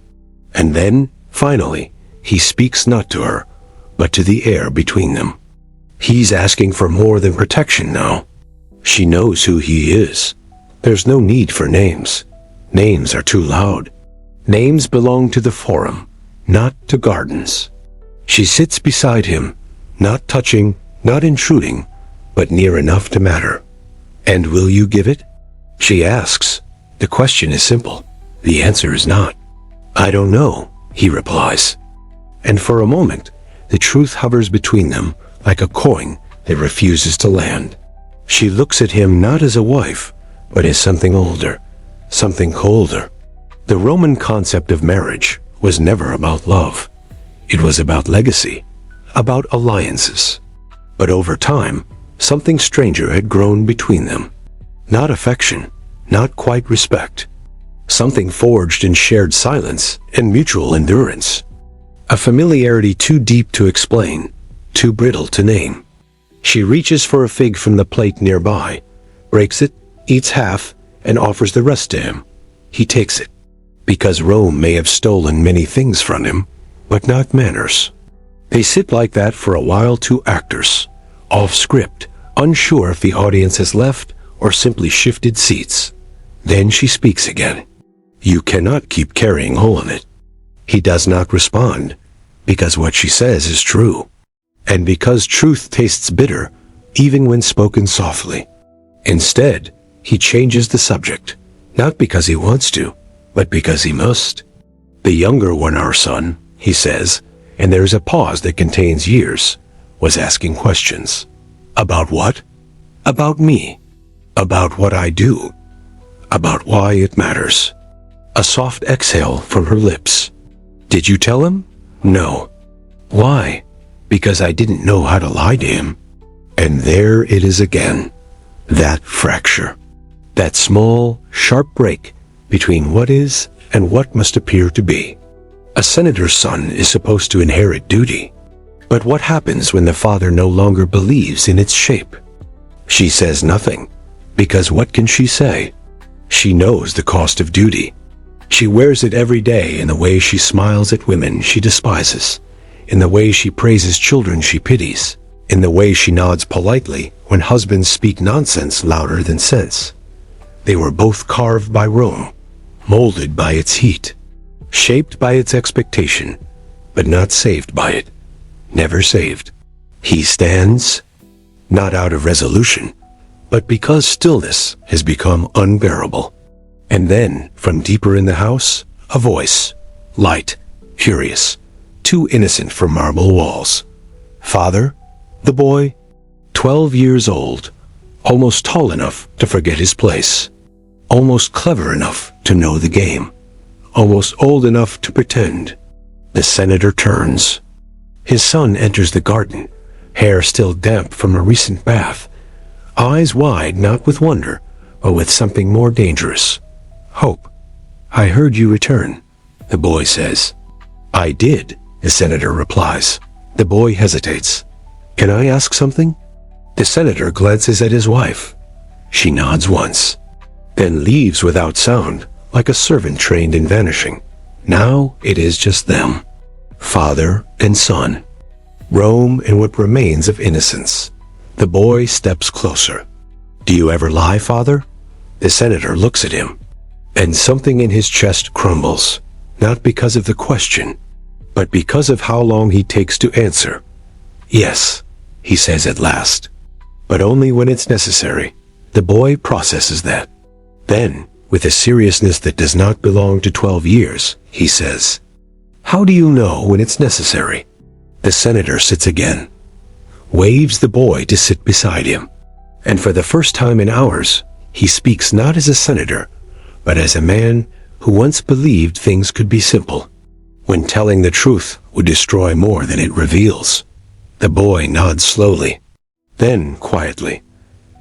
And then, finally, he speaks not to her, but to the air between them. He's asking for more than protection now. She knows who he is. There's no need for names. Names are too loud. Names belong to the forum, not to gardens. She sits beside him, not touching, not intruding, but near enough to matter. And will you give it? She asks. The question is simple. The answer is not. I don't know, he replies. And for a moment, the truth hovers between them like a coin that refuses to land. She looks at him not as a wife, but as something older, something colder. The Roman concept of marriage was never about love. It was about legacy, about alliances. But over time, something stranger had grown between them. Not affection, not quite respect. Something forged in shared silence and mutual endurance. A familiarity too deep to explain, too brittle to name. She reaches for a fig from the plate nearby, breaks it, eats half, and offers the rest to him. He takes it, because Rome may have stolen many things from him, but not manners. They sit like that for a while, two actors, off script, unsure if the audience has left or simply shifted seats. Then she speaks again. You cannot keep carrying on it. He does not respond, because what she says is true. And because truth tastes bitter, even when spoken softly. Instead, he changes the subject, not because he wants to, but because he must. The younger one, our son, he says, and there is a pause that contains years, was asking questions. About what? About me. About what I do. About why it matters. A soft exhale from her lips. Did you tell him? No. Why? Because I didn't know how to lie to him. And there it is again. That fracture. That small, sharp break between what is and what must appear to be. A senator's son is supposed to inherit duty. But what happens when the father no longer believes in its shape? She says nothing, because what can she say? She knows the cost of duty. She wears it every day in the way she smiles at women she despises, in the way she praises children she pities, in the way she nods politely when husbands speak nonsense louder than sense. They were both carved by Rome, molded by its heat, shaped by its expectation, but not saved by it. Never saved. He stands, not out of resolution, but because stillness has become unbearable. And then, from deeper in the house, a voice, light, curious, too innocent for marble walls. Father, the boy, 12 years old, almost tall enough to forget his place, almost clever enough to know the game, almost old enough to pretend. The senator turns. His son enters the garden, hair still damp from a recent bath, eyes wide not with wonder, but with something more dangerous. Hope. I heard you return, the boy says. I did, the senator replies. The boy hesitates. Can I ask something? The senator glances at his wife. She nods once, then leaves without sound, like a servant trained in vanishing. Now it is just them, father and son. Rome and what remains of innocence. The boy steps closer. Do you ever lie, father? The senator looks at him, and something in his chest crumbles, not because of the question, but because of how long he takes to answer. Yes, he says at last, but only when it's necessary. The boy processes that. Then, with a seriousness that does not belong to 12 years, he says, How do you know when it's necessary? The senator sits again, waves the boy to sit beside him, and for the first time in hours, he speaks not as a senator, but as a man who once believed things could be simple, when telling the truth would destroy more than it reveals. The boy nods slowly, then quietly.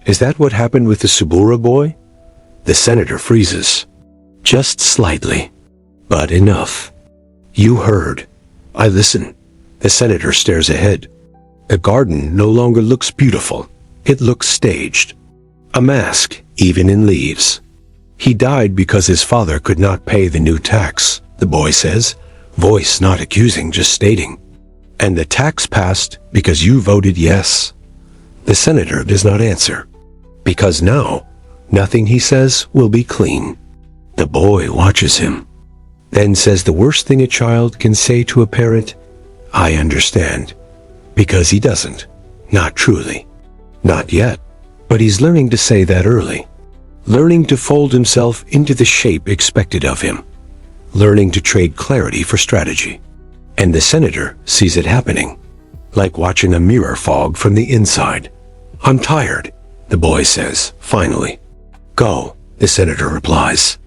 Is that what happened with the Subura boy? The senator freezes, just slightly, but enough. You heard. I listen. The senator stares ahead. The garden no longer looks beautiful. It looks staged. A mask, even in leaves. He died because his father could not pay the new tax, the boy says, voice not accusing, just stating. And the tax passed because you voted yes. The senator does not answer, because now, nothing he says will be clean. The boy watches him, then says the worst thing a child can say to a parent, I understand, because he doesn't, not truly. Not yet, but he's learning to say that early. Learning to fold himself into the shape expected of him. Learning to trade clarity for strategy. And the senator sees it happening, like watching a mirror fog from the inside. I'm tired, the boy says, finally. Go, the senator replies.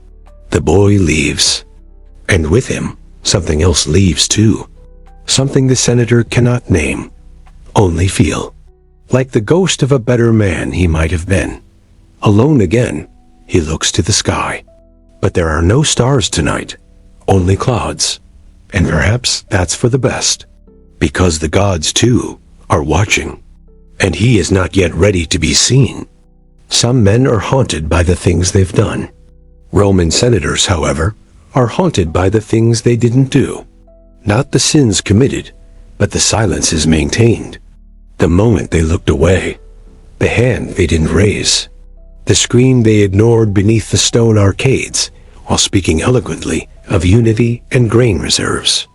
The boy leaves. And with him, something else leaves too. Something the senator cannot name, only feel. Like the ghost of a better man he might have been. Alone again, he looks to the sky. But there are no stars tonight, only clouds. And perhaps that's for the best, because the gods, too, are watching. And he is not yet ready to be seen. Some men are haunted by the things they've done. Roman senators, however, are haunted by the things they didn't do. Not the sins committed, but the silences maintained. The moment they looked away, the hand they didn't raise, the scream they ignored beneath the stone arcades, while speaking eloquently of unity and grain reserves.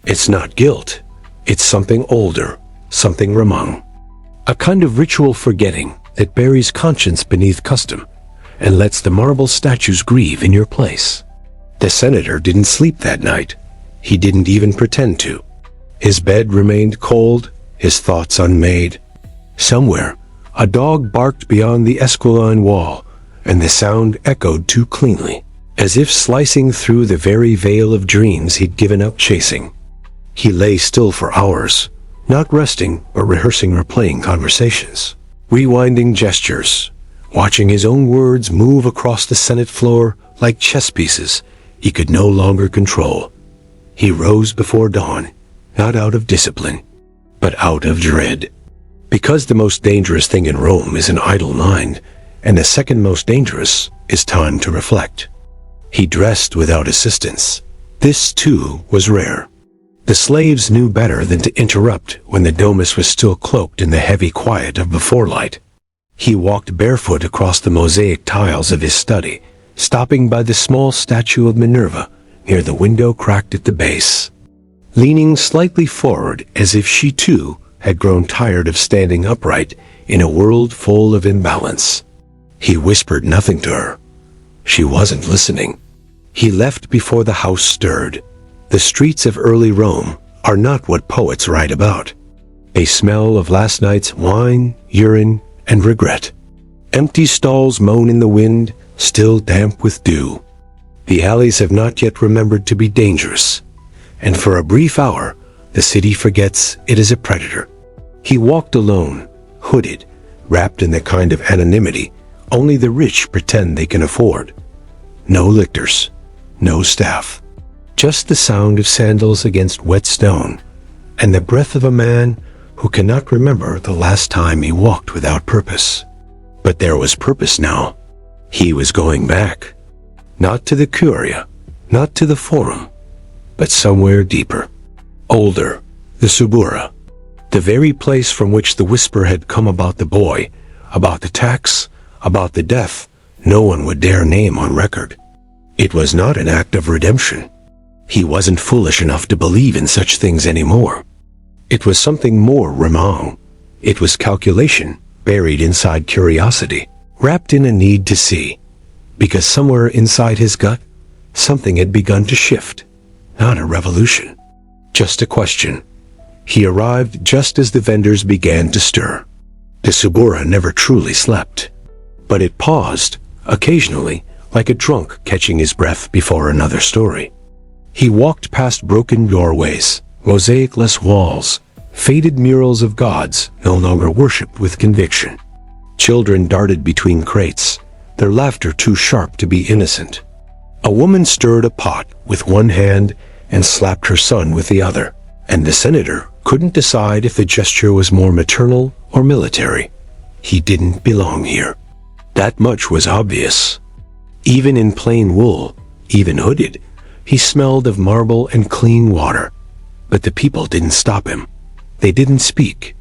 It's not guilt, it's something older, something remung. A kind of ritual forgetting that buries conscience beneath custom and lets the marble statues grieve in your place. The senator didn't sleep that night. He didn't even pretend to. His bed remained cold, his thoughts unmade. Somewhere, a dog barked beyond the Esquiline wall, and the sound echoed too cleanly, as if slicing through the very veil of dreams he'd given up chasing. He lay still for hours, not resting but rehearsing replaying conversations, rewinding gestures, watching his own words move across the Senate floor like chess pieces he could no longer control. He rose before dawn, not out of discipline, but out of dread. Because the most dangerous thing in Rome is an idle mind, and the second most dangerous is time to reflect. He dressed without assistance. This, too, was rare. The slaves knew better than to interrupt when the domus was still cloaked in the heavy quiet of before light. He walked barefoot across the mosaic tiles of his study, stopping by the small statue of Minerva near the window cracked at the base. Leaning slightly forward as if she too had grown tired of standing upright in a world full of imbalance. He whispered nothing to her. She wasn't listening. He left before the house stirred. The streets of early Rome are not what poets write about. A smell of last night's wine, urine, and regret. Empty stalls moan in the wind, still damp with dew. The alleys have not yet remembered to be dangerous, and for a brief hour, the city forgets it is a predator. He walked alone, hooded, wrapped in the kind of anonymity only the rich pretend they can afford. No lictors, no staff. Just the sound of sandals against wet stone, and the breath of a man who cannot remember the last time he walked without purpose. But there was purpose now. He was going back. Not to the Curia, not to the Forum, but somewhere deeper. Older, the Subura. The very place from which the whisper had come about the boy, about the tax, about the death no one would dare name on record. It was not an act of redemption. He wasn't foolish enough to believe in such things anymore. It was something more, Ramon. It was calculation, buried inside curiosity, wrapped in a need to see. Because somewhere inside his gut, something had begun to shift. Not a revolution, just a question. He arrived just as the vendors began to stir. The Subura never truly slept, but it paused, occasionally, like a drunk catching his breath before another story. He walked past broken doorways, mosaic-less walls, faded murals of gods no longer worshipped with conviction. Children darted between crates, their laughter too sharp to be innocent. A woman stirred a pot with one hand and slapped her son with the other, and the senator couldn't decide if the gesture was more maternal or military. He didn't belong here. That much was obvious. Even in plain wool, even hooded, he smelled of marble and clean water. But the people didn't stop him. They didn't speak.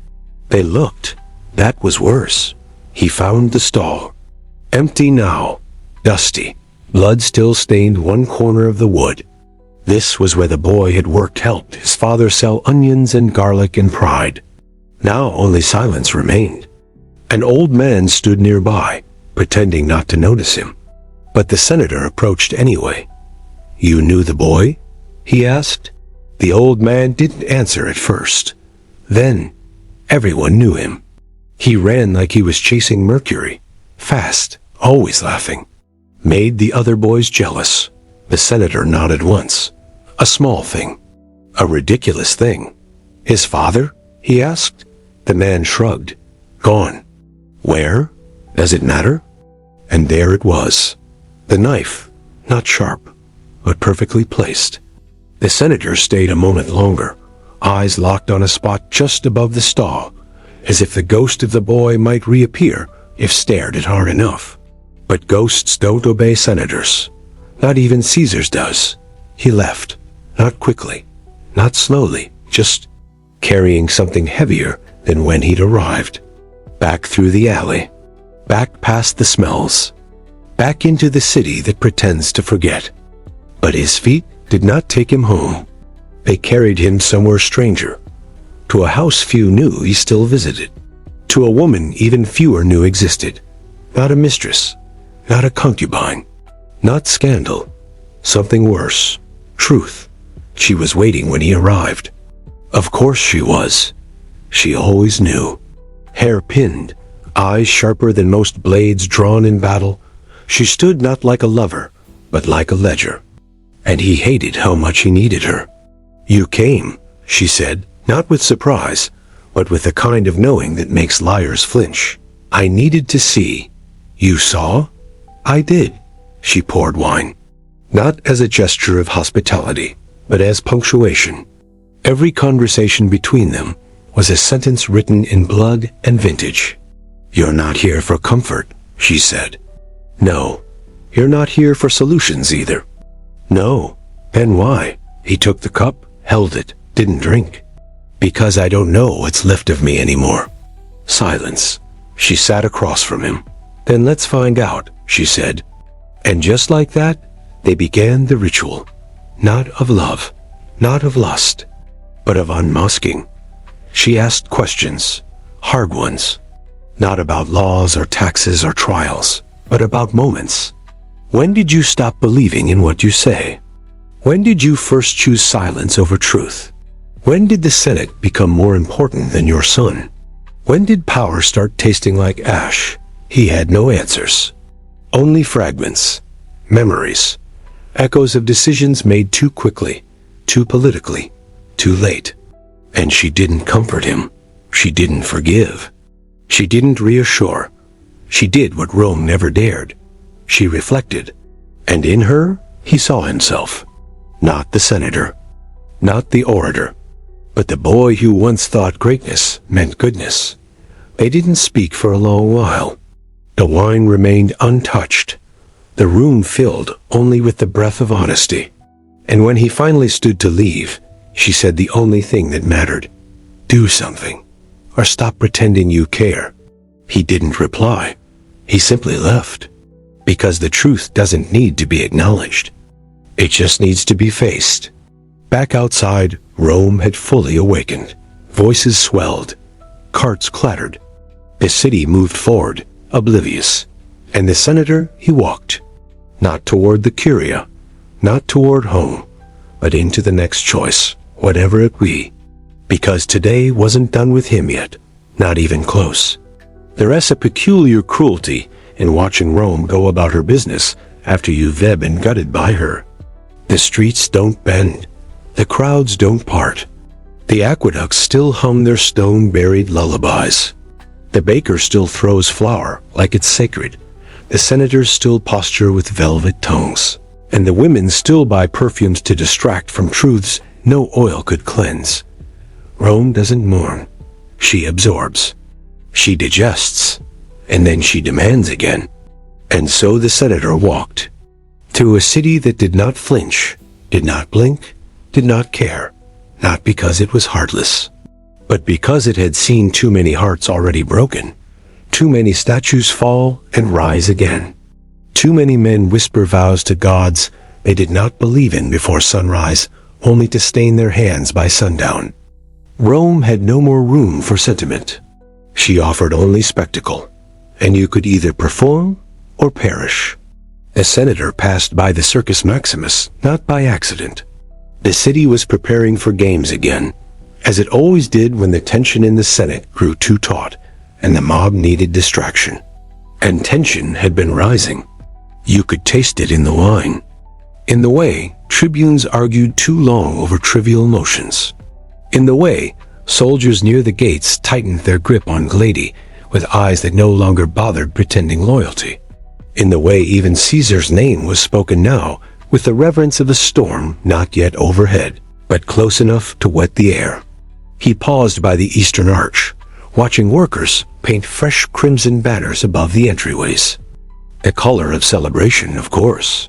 They looked. That was worse. He found the stall. Empty now, dusty. Blood still stained one corner of the wood. This was where the boy had helped his father sell onions and garlic and pride. Now only silence remained. An old man stood nearby, pretending not to notice him. But the senator approached anyway. "You knew the boy?" he asked. The old man didn't answer at first. Then, everyone knew him. He ran like he was chasing Mercury, fast, always laughing. Made the other boys jealous. The senator nodded once. A small thing. A ridiculous thing. His father? He asked. The man shrugged. Gone. Where? Does it matter? And there it was. The knife, not sharp, but perfectly placed. The senator stayed a moment longer, eyes locked on a spot just above the stall, as if the ghost of the boy might reappear if stared at hard enough. But ghosts don't obey senators. Not even Caesar's does. He left. Not quickly. Not slowly. Just carrying something heavier than when he'd arrived. Back through the alley. Back past the smells. Back into the city that pretends to forget. But his feet did not take him home. They carried him somewhere stranger. To a house few knew he still visited. To a woman even fewer knew existed. Not a mistress. Not a concubine. Not scandal. Something worse. Truth. She was waiting when he arrived. Of course she was. She always knew. Hair pinned, eyes sharper than most blades drawn in battle, she stood not like a lover, but like a ledger. And he hated how much he needed her. You came, she said, not with surprise, but with the kind of knowing that makes liars flinch. I needed to see. You saw? I did. She poured wine. Not as a gesture of hospitality, but as punctuation. Every conversation between them was a sentence written in blood and vintage. You're not here for comfort, she said. No. You're not here for solutions either. No. Then why? He took the cup, held it, Didn't drink. Because I don't know what's left of me anymore. Silence. She sat across from him. Then let's find out, she said. And just like that, they began the ritual. Not of love, not of lust, but of unmasking. She asked questions, hard ones. Not about laws or taxes or trials, but about moments. When did you stop believing in what you say? When did you first choose silence over truth? When did the Senate become more important than your son? When did power start tasting like ash? He had no answers. Only fragments, memories, echoes of decisions made too quickly, too politically, too late. And she didn't comfort him. She didn't forgive. She didn't reassure. She did what Rome never dared. She reflected. And in her, he saw himself. Not the senator, not the orator, but the boy who once thought greatness meant goodness. They didn't speak for a long while. The wine remained untouched, the room filled only with the breath of honesty. And when he finally stood to leave, she said the only thing that mattered. Do something, or stop pretending you care. He didn't reply. He simply left. Because the truth doesn't need to be acknowledged. It just needs to be faced. Back outside, Rome had fully awakened. Voices swelled. Carts clattered. The city moved forward, oblivious. And the senator, he walked. Not toward the Curia, not toward home, but into the next choice, whatever it be. Because today wasn't done with him yet, not even close. There's a peculiar cruelty in watching Rome go about her business after you've been gutted by her. The streets don't bend. The crowds don't part. The aqueducts still hum their stone-buried lullabies. The baker still throws flour like it's sacred. The senators still posture with velvet tongues. And the women still buy perfumes to distract from truths no oil could cleanse. Rome doesn't mourn. She absorbs. She digests. And then she demands again. And so the senator walked. To a city that did not flinch, did not blink, did not care. Not because it was heartless, but because it had seen too many hearts already broken. Too many statues fall and rise again. Too many men whisper vows to gods they did not believe in before sunrise, only to stain their hands by sundown. Rome had no more room for sentiment. She offered only spectacle, and you could either perform or perish. A senator passed by the Circus Maximus, not by accident. The city was preparing for games again, as it always did when the tension in the Senate grew too taut, and the mob needed distraction. And tension had been rising. You could taste it in the wine. In the way, tribunes argued too long over trivial notions. In the way, soldiers near the gates tightened their grip on Glady, with eyes that no longer bothered pretending loyalty. In the way even Caesar's name was spoken now, with the reverence of a storm not yet overhead, but close enough to wet the air. He paused by the eastern arch, watching workers paint fresh crimson banners above the entryways. A color of celebration, of course,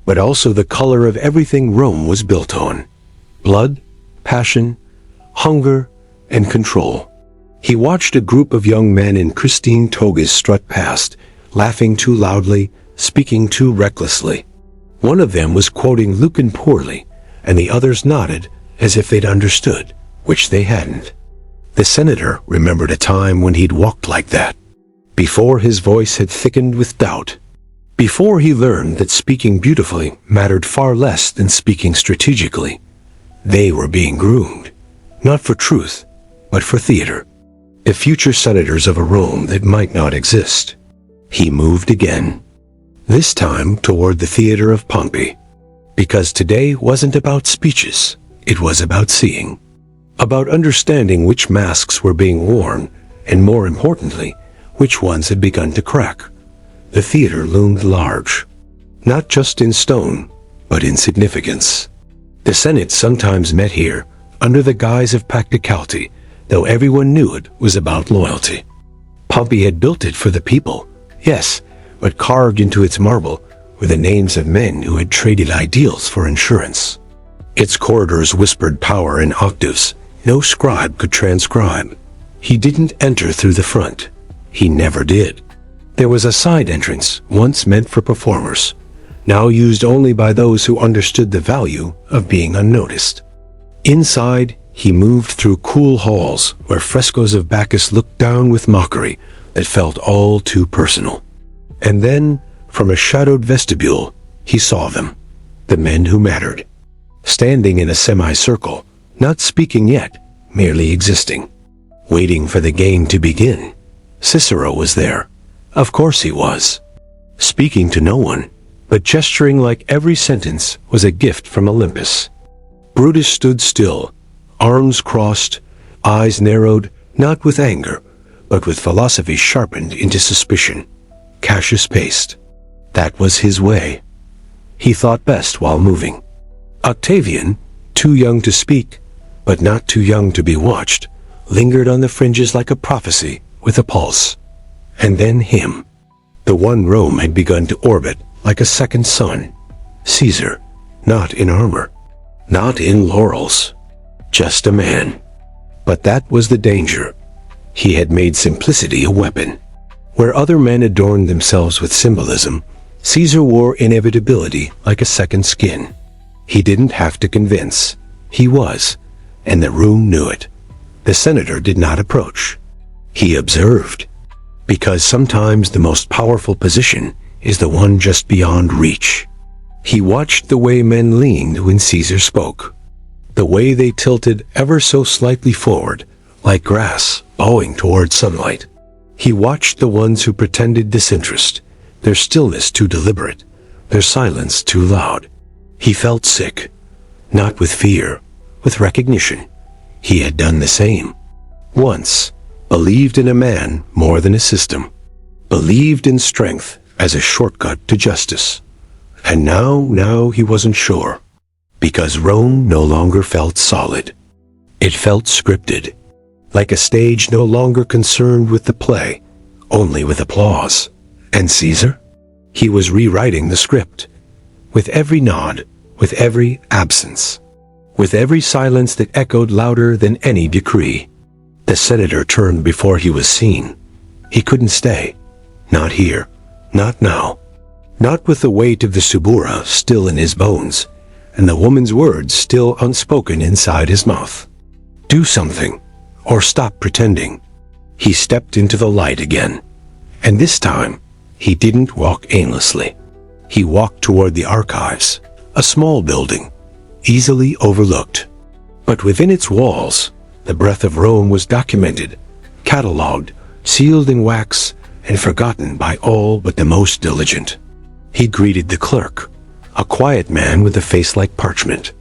but also the color of everything Rome was built on. Blood, passion, hunger, and control. He watched a group of young men in pristine togas strut past, laughing too loudly, speaking too recklessly. One of them was quoting Lucan poorly, and the others nodded as if they'd understood, which they hadn't. The senator remembered a time when he'd walked like that, before his voice had thickened with doubt, before he learned that speaking beautifully mattered far less than speaking strategically. They were being groomed, not for truth, but for theater. The future senators of a Rome that might not exist. He moved again, this time toward the theater of Pompey, because today wasn't about speeches, it was about seeing, about understanding which masks were being worn, and more importantly, which ones had begun to crack. The theater loomed large, not just in stone, but in significance. The Senate sometimes met here, under the guise of practicality, though everyone knew it was about loyalty. Pompey had built it for the people, yes, but carved into its marble were the names of men who had traded ideals for insurance. Its corridors whispered power in octaves no scribe could transcribe. He didn't enter through the front. He never did. There was a side entrance, once meant for performers, now used only by those who understood the value of being unnoticed. Inside, he moved through cool halls where frescoes of Bacchus looked down with mockery that felt all too personal. And then, from a shadowed vestibule, he saw them, the men who mattered, standing in a semicircle, not speaking yet, merely existing, waiting for the game to begin. Cicero was there. Of course he was. Speaking to no one, but gesturing like every sentence was a gift from Olympus. Brutus stood still, arms crossed, eyes narrowed, not with anger, but with philosophy sharpened into suspicion. Cassius paced. That was his way. He thought best while moving. Octavian, too young to speak, but not too young to be watched, lingered on the fringes like a prophecy with a pulse. And then him. The one Rome had begun to orbit like a second sun. Caesar, not in armor, not in laurels, just a man. But that was the danger. He had made simplicity a weapon. Where other men adorned themselves with symbolism, Caesar wore inevitability like a second skin. He didn't have to convince. He was, and the room knew it. The senator did not approach. He observed. Because sometimes the most powerful position is the one just beyond reach. He watched the way men leaned when Caesar spoke. The way they tilted ever so slightly forward, like grass bowing toward sunlight. He watched the ones who pretended disinterest, their stillness too deliberate, their silence too loud. He felt sick, not with fear, with recognition. He had done the same. Once, believed in a man more than a system, believed in strength as a shortcut to justice. And now he wasn't sure, because Rome no longer felt solid. It felt scripted, like a stage no longer concerned with the play, only with applause. And Caesar? He was rewriting the script, with every nod, with every absence, with every silence that echoed louder than any decree. The senator turned before he was seen. He couldn't stay. Not here. Not now. Not with the weight of the Subura still in his bones, and the woman's words still unspoken inside his mouth. Do something, or stop pretending. He stepped into the light again. And this time, he didn't walk aimlessly. He walked toward the archives, a small building, easily overlooked. But within its walls, the breath of Rome was documented, catalogued, sealed in wax, and forgotten by all but the most diligent. He greeted the clerk, a quiet man with a face like parchment.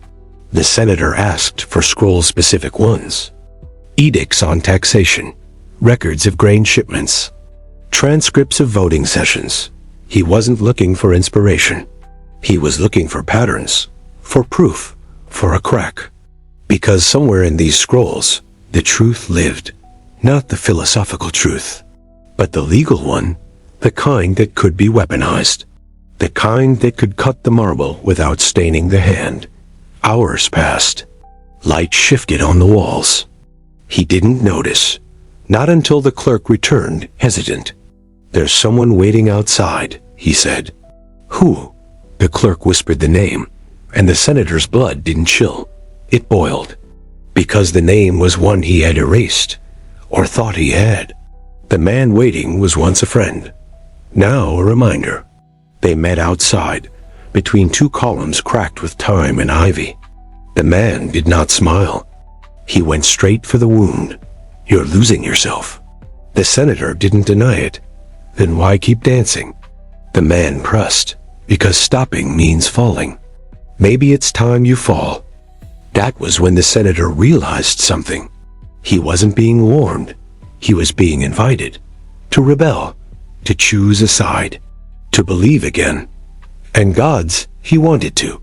The senator asked for scroll-specific ones. Edicts on taxation, records of grain shipments, transcripts of voting sessions. He wasn't looking for inspiration. He was looking for patterns, for proof, for a crack. Because somewhere in these scrolls, the truth lived. Not the philosophical truth, but the legal one, the kind that could be weaponized, the kind that could cut the marble without staining the hand. Hours passed. Light shifted on the walls. He didn't notice, not until the clerk returned, hesitant. There's someone waiting outside, he said. Who? The clerk whispered the name, and the senator's blood didn't chill. It boiled, because the name was one he had erased, or thought he had. The man waiting was once a friend, now a reminder. They met outside, between two columns cracked with time and ivy. The man did not smile. He went straight for the wound. You're losing yourself. The senator didn't deny it. Then why keep dancing? The man pressed, because stopping means falling. Maybe it's time you fall. That was when the senator realized something. He wasn't being warned. He was being invited to rebel, to choose a side, to believe again. And gods, he wanted to.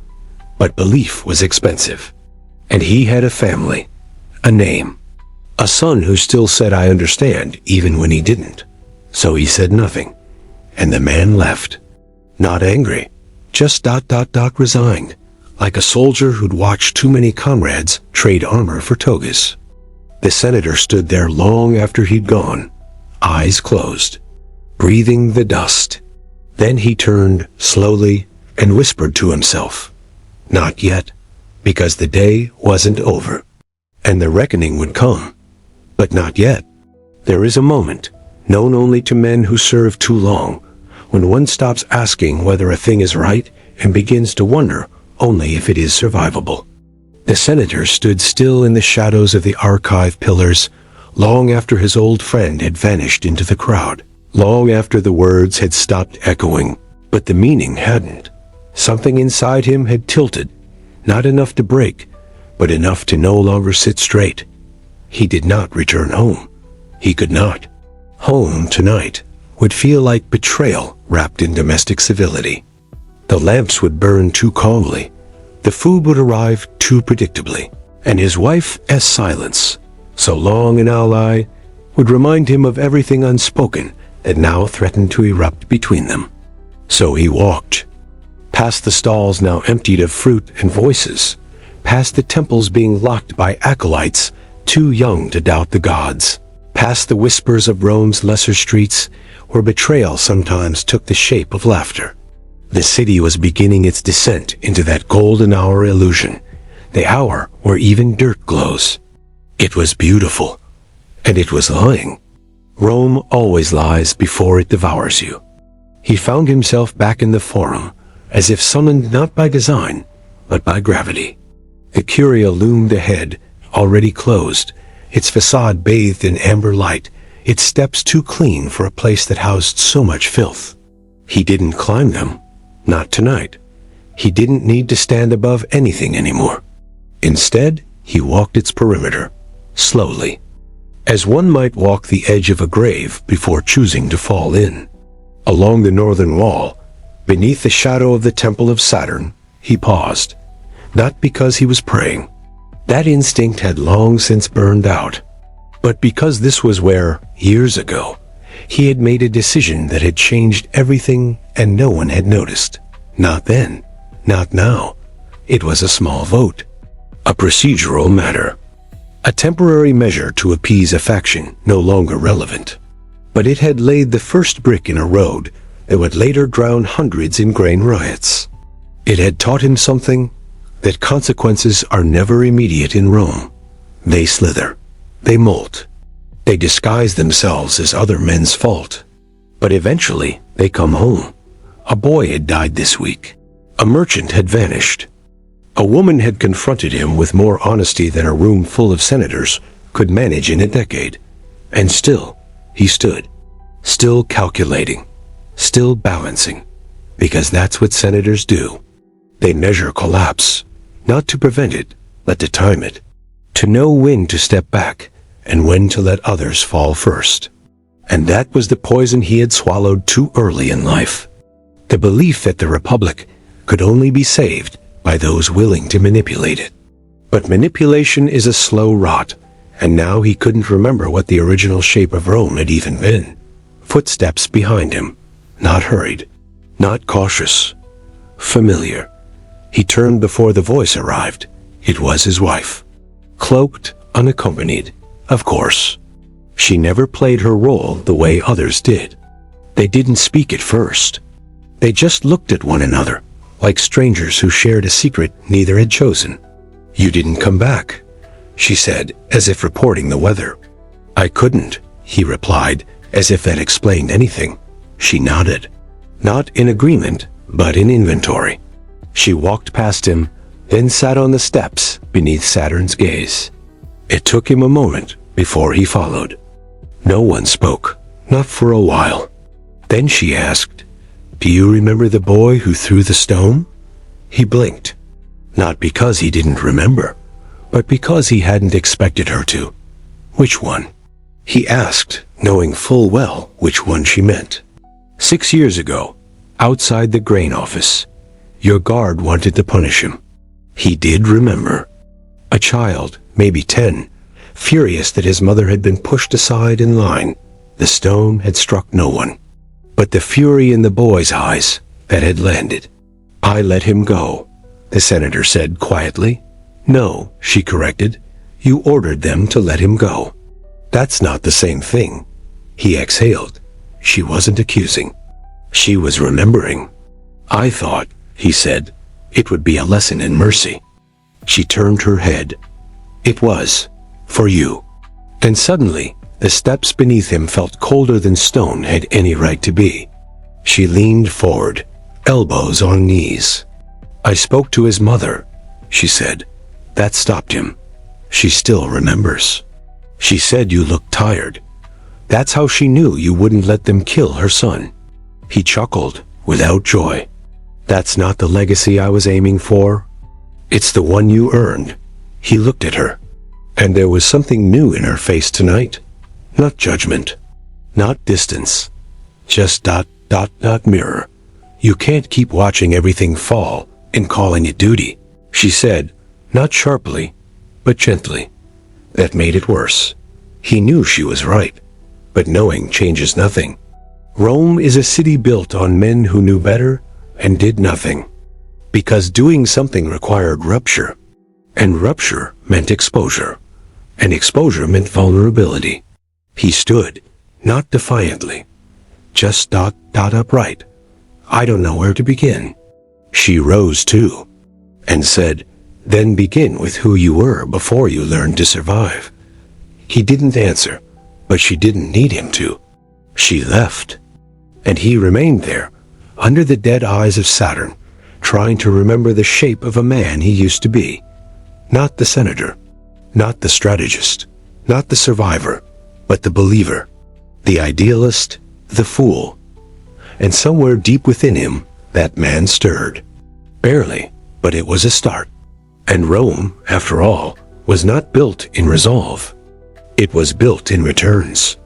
But belief was expensive. And he had a family, a name, a son who still said I understand even when he didn't. So he said nothing. And the man left. Not angry, just resigned, like a soldier who'd watched too many comrades trade armor for togas. The senator stood there long after he'd gone, eyes closed, breathing the dust. Then he turned slowly and whispered to himself, "Not yet, because the day wasn't over, and the reckoning would come. But not yet. There is a moment, known only to men who serve too long, when one stops asking whether a thing is right and begins to wonder only if it is survivable." The senator stood still in the shadows of the archive pillars, long after his old friend had vanished into the crowd, long after the words had stopped echoing, but the meaning hadn't. Something inside him had tilted, not enough to break, but enough to no longer sit straight. He did not return home. He could not. Home tonight would feel like betrayal wrapped in domestic civility. The lamps would burn too calmly. The food would arrive too predictably. And his wife, as silence, so long an ally, would remind him of everything unspoken that now threatened to erupt between them. So he walked, past the stalls now emptied of fruit and voices, past the temples being locked by acolytes too young to doubt the gods, past the whispers of Rome's lesser streets, where betrayal sometimes took the shape of laughter. The city was beginning its descent into that golden hour illusion, the hour where even dirt glows. It was beautiful, and it was lying. Rome always lies before it devours you. He found himself back in the Forum, as if summoned not by design, but by gravity. The Curia loomed ahead, already closed, its facade bathed in amber light, its steps too clean for a place that housed so much filth. He didn't climb them, not tonight. He didn't need to stand above anything anymore. Instead, he walked its perimeter, slowly, as one might walk the edge of a grave before choosing to fall in. Along the northern wall, beneath the shadow of the Temple of Saturn, he paused, not because he was praying. That instinct had long since burned out, but because this was where, years ago, he had made a decision that had changed everything and no one had noticed. Not then, not now. It was a small vote, a procedural matter, a temporary measure to appease a faction no longer relevant. But it had laid the first brick in a road that would later drown hundreds in grain riots. It had taught him something, that consequences are never immediate in Rome. They slither, they molt, they disguise themselves as other men's fault. But eventually, they come home. A boy had died this week. A merchant had vanished. A woman had confronted him with more honesty than a room full of senators could manage in a decade. And still, he stood, still calculating, still balancing, because that's what senators do. They measure collapse, not to prevent it, but to time it, to know when to step back and when to let others fall first. And that was the poison he had swallowed too early in life. The belief that the Republic could only be saved by those willing to manipulate it. But manipulation is a slow rot, and now he couldn't remember what the original shape of Rome had even been. Footsteps behind him, not hurried, not cautious, familiar. He turned before the voice arrived. It was his wife. Cloaked, unaccompanied, of course. She never played her role the way others did. They didn't speak at first. They just looked at one another, like strangers who shared a secret neither had chosen. "You didn't come back," she said, as if reporting the weather. "I couldn't," he replied, as if that explained anything. She nodded. Not in agreement, but in inventory. She walked past him, then sat on the steps beneath Saturn's gaze. It took him a moment before he followed. No one spoke, not for a while. Then she asked, "Do you remember the boy who threw the stone?" He blinked, not because he didn't remember, but because he hadn't expected her to. "Which one?" he asked, knowing full well which one she meant. 6 years ago, outside the grain office, your guard wanted to punish him. He did remember. A child, maybe 10, furious that his mother had been pushed aside in line. The stone had struck no one. But the fury in the boy's eyes that had landed. "I let him go," the senator said quietly. No, she corrected. You ordered them to let him go. That's not the same thing. He exhaled. She wasn't accusing. She was remembering. I thought, he said, it would be a lesson in mercy. She turned her head. It was. For you. And suddenly, the steps beneath him felt colder than stone had any right to be. She leaned forward, elbows on knees. I spoke to his mother, she said. That stopped him. She still remembers. She said you looked tired. That's how she knew you wouldn't let them kill her son. He chuckled, without joy. That's not the legacy I was aiming for. It's the one you earned. He looked at her. And there was something new in her face tonight. Not judgment. Not distance. Just ... mirror. You can't keep watching everything fall and calling it duty, she said, not sharply, but gently. That made it worse. He knew she was right, but knowing changes nothing. Rome is a city built on men who knew better and did nothing. Because doing something required rupture, and rupture meant exposure, and exposure meant vulnerability. He stood, not defiantly, just ... upright. I don't know where to begin. She rose too, and said, then begin with who you were before you learned to survive. He didn't answer, but she didn't need him to. She left, and he remained there, under the dead eyes of Saturn, trying to remember the shape of a man he used to be. Not the senator, not the strategist, not the survivor, but the believer, the idealist, the fool. And somewhere deep within him, that man stirred. Barely, but it was a start. And Rome, after all, was not built in resolve. It was built in returns.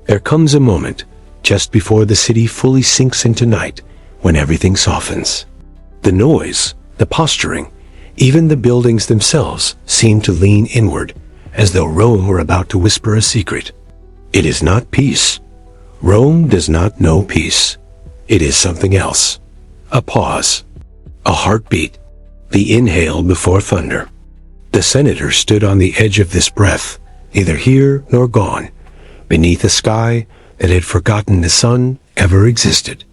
There comes a moment, just before the city fully sinks into night, when everything softens. The noise, the posturing, even the buildings themselves seem to lean inward, as though Rome were about to whisper a secret. It is not peace. Rome does not know peace. It is something else. A pause. A heartbeat. The inhale before thunder. The senator stood on the edge of this breath, neither here nor gone, beneath a sky that had forgotten the sun ever existed.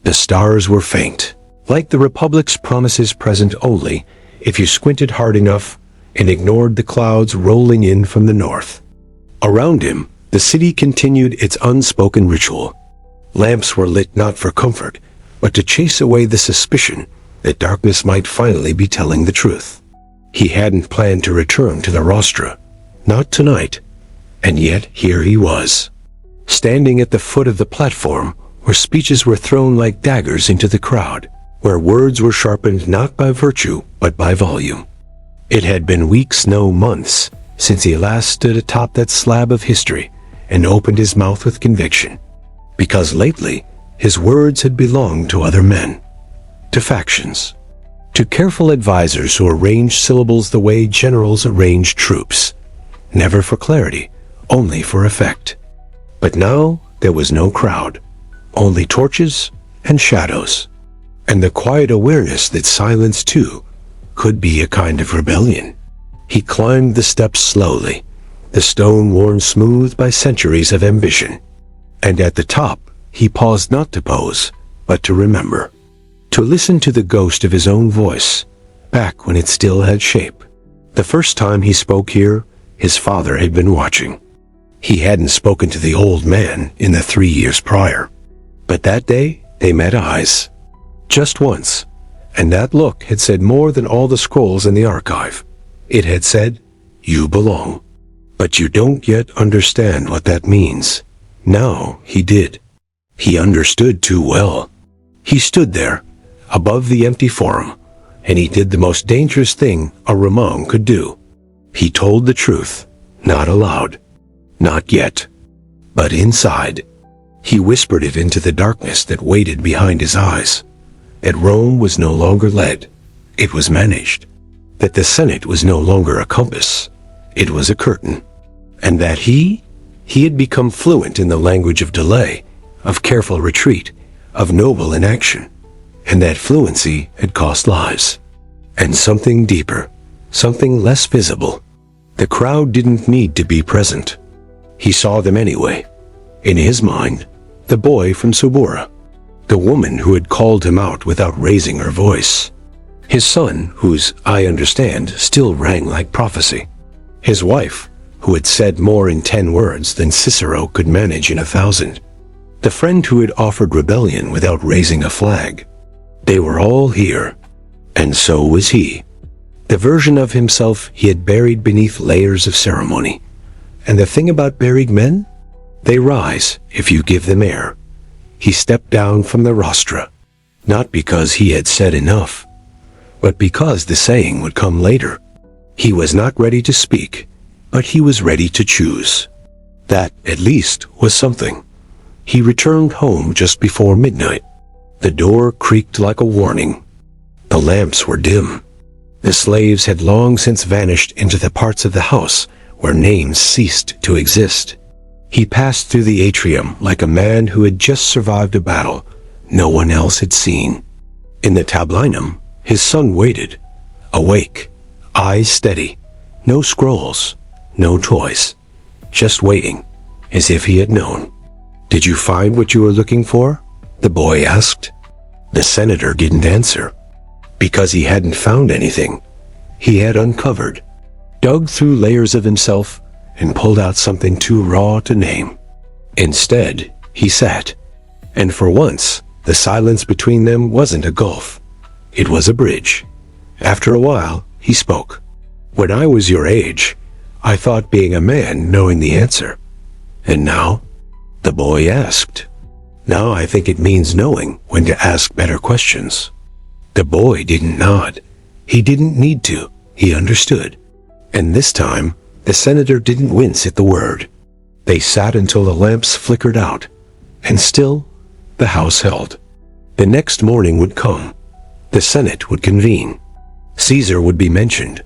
The stars were faint, like the Republic's promises present only if you squinted hard enough and ignored the clouds rolling in from the north. Around him, the city continued its unspoken ritual. Lamps were lit not for comfort, but to chase away the suspicion that darkness might finally be telling the truth. He hadn't planned to return to the rostra, not tonight, and yet here he was, standing at the foot of the platform where speeches were thrown like daggers into the crowd, where words were sharpened not by virtue but by volume. It had been weeks, no months, since he last stood atop that slab of history and opened his mouth with conviction, because lately his words had belonged to other men, to factions, to careful advisors who arranged syllables the way generals arrange troops, never for clarity, only for effect. But now there was no crowd, only torches and shadows, and the quiet awareness that silence too could be a kind of rebellion. He climbed the steps slowly, the stone worn smooth by centuries of ambition, and at the top he paused not to pose, but to remember, to listen to the ghost of his own voice, back when it still had shape. The first time he spoke here, his father had been watching. He hadn't spoken to the old man in the 3 years prior, but that day they met eyes. Just once, and that look had said more than all the scrolls in the archive. It had said, "You belong." But you don't yet understand what that means. Now he did. He understood too well. He stood there, above the empty forum, and he did the most dangerous thing a Roman could do. He told the truth, not aloud, not yet, but inside. He whispered it into the darkness that waited behind his eyes, that Rome was no longer led, it was managed, that the Senate was no longer a compass, it was a curtain, and that he had become fluent in the language of delay, of careful retreat, of noble inaction, and that fluency had cost lives. And something deeper, something less visible. The crowd didn't need to be present. He saw them anyway. In his mind, the boy from Subura, the woman who had called him out without raising her voice, his son, whose "I understand" still rang like prophecy, his wife, who had said more in 10 words than Cicero could manage in 1,000, the friend who had offered rebellion without raising a flag. They were all here, and so was he. The version of himself he had buried beneath layers of ceremony. And the thing about buried men? They rise if you give them air. He stepped down from the rostra, not because he had said enough, but because the saying would come later. He was not ready to speak, but he was ready to choose. That, at least, was something. He returned home just before midnight. The door creaked like a warning. The lamps were dim. The slaves had long since vanished into the parts of the house where names ceased to exist. He passed through the atrium like a man who had just survived a battle no one else had seen. In the tablinum, his son waited, awake, eyes steady, no scrolls, no toys, just waiting, as if he had known. "Did you find what you were looking for?" the boy asked. The senator didn't answer, because he hadn't found anything. He had uncovered, dug through layers of himself, and pulled out something too raw to name. Instead, he sat, and for once, the silence between them wasn't a gulf. It was a bridge. After a while, he spoke. "When I was your age, I thought being a man knowing the answer. And now?" the boy asked. "Now I think it means knowing when to ask better questions." The boy didn't nod. He didn't need to. He understood. And this time, the senator didn't wince at the word. They sat until the lamps flickered out, and still, the house held. The next morning would come. The Senate would convene. Caesar would be mentioned.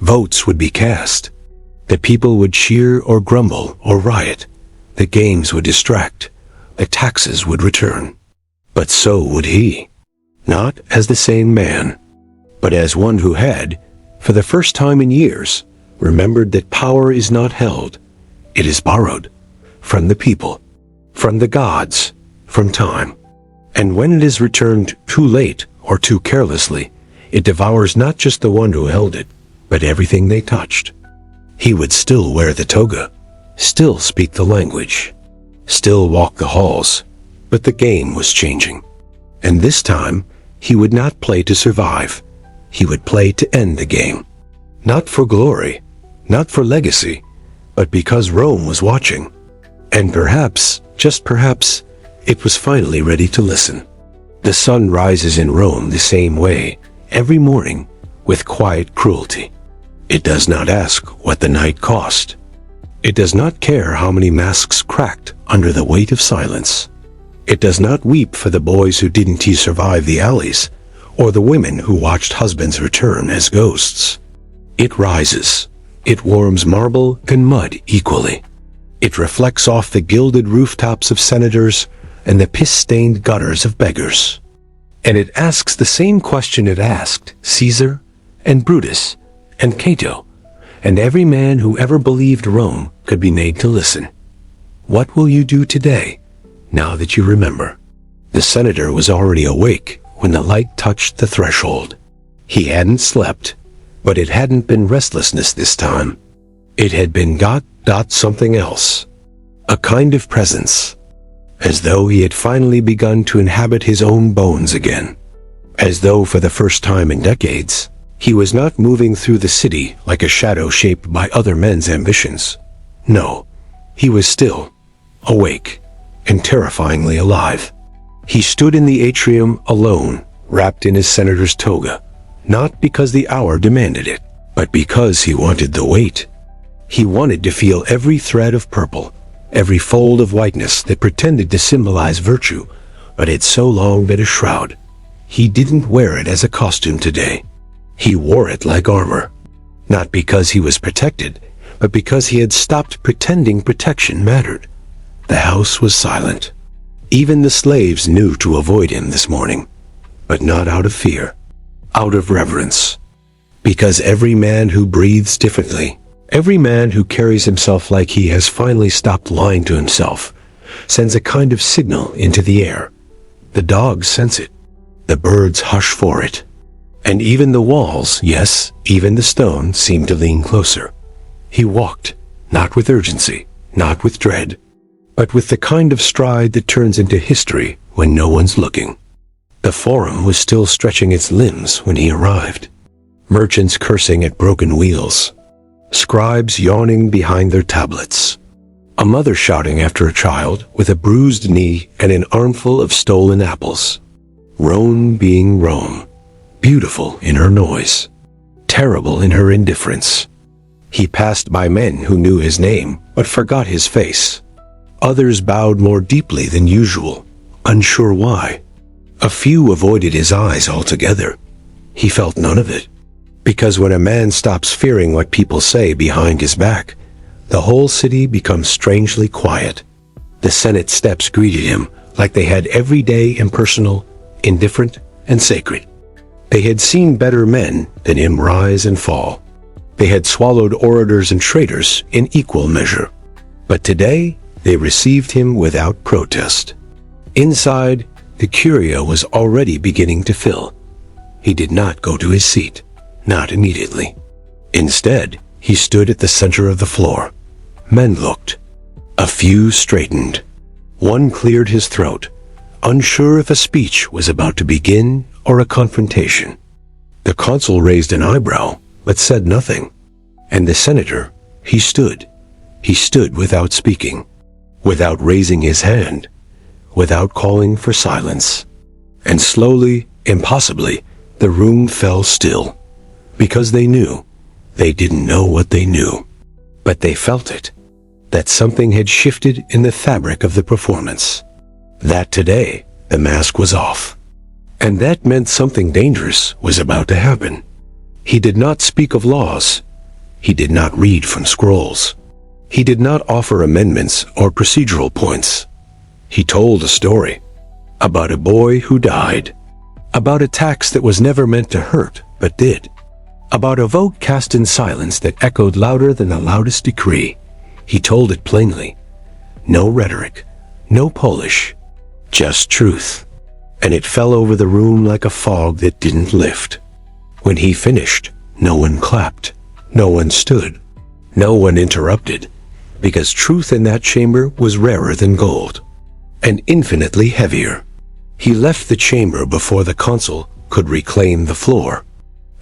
Votes would be cast. The people would cheer or grumble or riot. The games would distract. The taxes would return. But so would he. Not as the same man, but as one who had, for the first time in years, remembered that power is not held. It is borrowed. From the people. From the gods. From time. And when it is returned too late or too carelessly, it devours not just the one who held it, but everything they touched. He would still wear the toga, still speak the language, still walk the halls, but the game was changing. And this time, he would not play to survive. He would play to end the game. Not for glory, not for legacy, but because Rome was watching. And perhaps, just perhaps, it was finally ready to listen. The sun rises in Rome the same way, every morning, with quiet cruelty. It does not ask what the night cost. It does not care how many masks cracked under the weight of silence. It does not weep for the boys who didn't survive the alleys, or the women who watched husbands return as ghosts. It rises. It warms marble and mud equally. It reflects off the gilded rooftops of senators and the piss-stained gutters of beggars. And it asks the same question it asked Caesar and Brutus and Cato and every man who ever believed Rome could be made to listen. What will you do today, now that you remember? The senator was already awake when the light touched the threshold. He hadn't slept, but it hadn't been restlessness this time. It had been something else. A kind of presence. As though he had finally begun to inhabit his own bones again. As though for the first time in decades, he was not moving through the city like a shadow shaped by other men's ambitions. No, he was still, awake, and terrifyingly alive. He stood in the atrium alone, wrapped in his senator's toga, not because the hour demanded it, but because he wanted the weight. He wanted to feel every thread of purple, every fold of whiteness that pretended to symbolize virtue, but had so long been a shroud. He didn't wear it as a costume today. He wore it like armor, not because he was protected, but because he had stopped pretending protection mattered. The house was silent. Even the slaves knew to avoid him this morning, but not out of fear, out of reverence. Because every man who breathes differently, every man who carries himself like he has finally stopped lying to himself, sends a kind of signal into the air. The dogs sense it. The birds hush for it. And even the walls, yes, even the stone, seemed to lean closer. He walked, not with urgency, not with dread, but with the kind of stride that turns into history when no one's looking. The forum was still stretching its limbs when he arrived. Merchants cursing at broken wheels. Scribes yawning behind their tablets. A mother shouting after a child with a bruised knee and an armful of stolen apples. Rome being Rome. Beautiful in her noise. Terrible in her indifference. He passed by men who knew his name but forgot his face. Others bowed more deeply than usual, unsure why. A few avoided his eyes altogether. He felt none of it. Because when a man stops fearing what people say behind his back, the whole city becomes strangely quiet. The Senate steps greeted him like they had every day impersonal, indifferent, and sacred. They had seen better men than him rise and fall. They had swallowed orators and traitors in equal measure. But today, they received him without protest. Inside, the curia was already beginning to fill. He did not go to his seat, not immediately. Instead, he stood at the center of the floor. Men looked. A few straightened. One cleared his throat, unsure if a speech was about to begin or a confrontation. The consul raised an eyebrow, but said nothing. And the senator, he stood. He stood without speaking, without raising his hand, without calling for silence. And slowly, impossibly, the room fell still. Because they knew. They didn't know what they knew. But they felt it. That something had shifted in the fabric of the performance. That today, the mask was off. And that meant something dangerous was about to happen. He did not speak of laws. He did not read from scrolls. He did not offer amendments or procedural points. He told a story. About a boy who died. About a tax that was never meant to hurt, but did. About a vote cast in silence that echoed louder than the loudest decree. He told it plainly. No rhetoric, no polish, just truth. And it fell over the room like a fog that didn't lift. When he finished, no one clapped, no one stood, no one interrupted, because truth in that chamber was rarer than gold, and infinitely heavier. He left the chamber before the consul could reclaim the floor.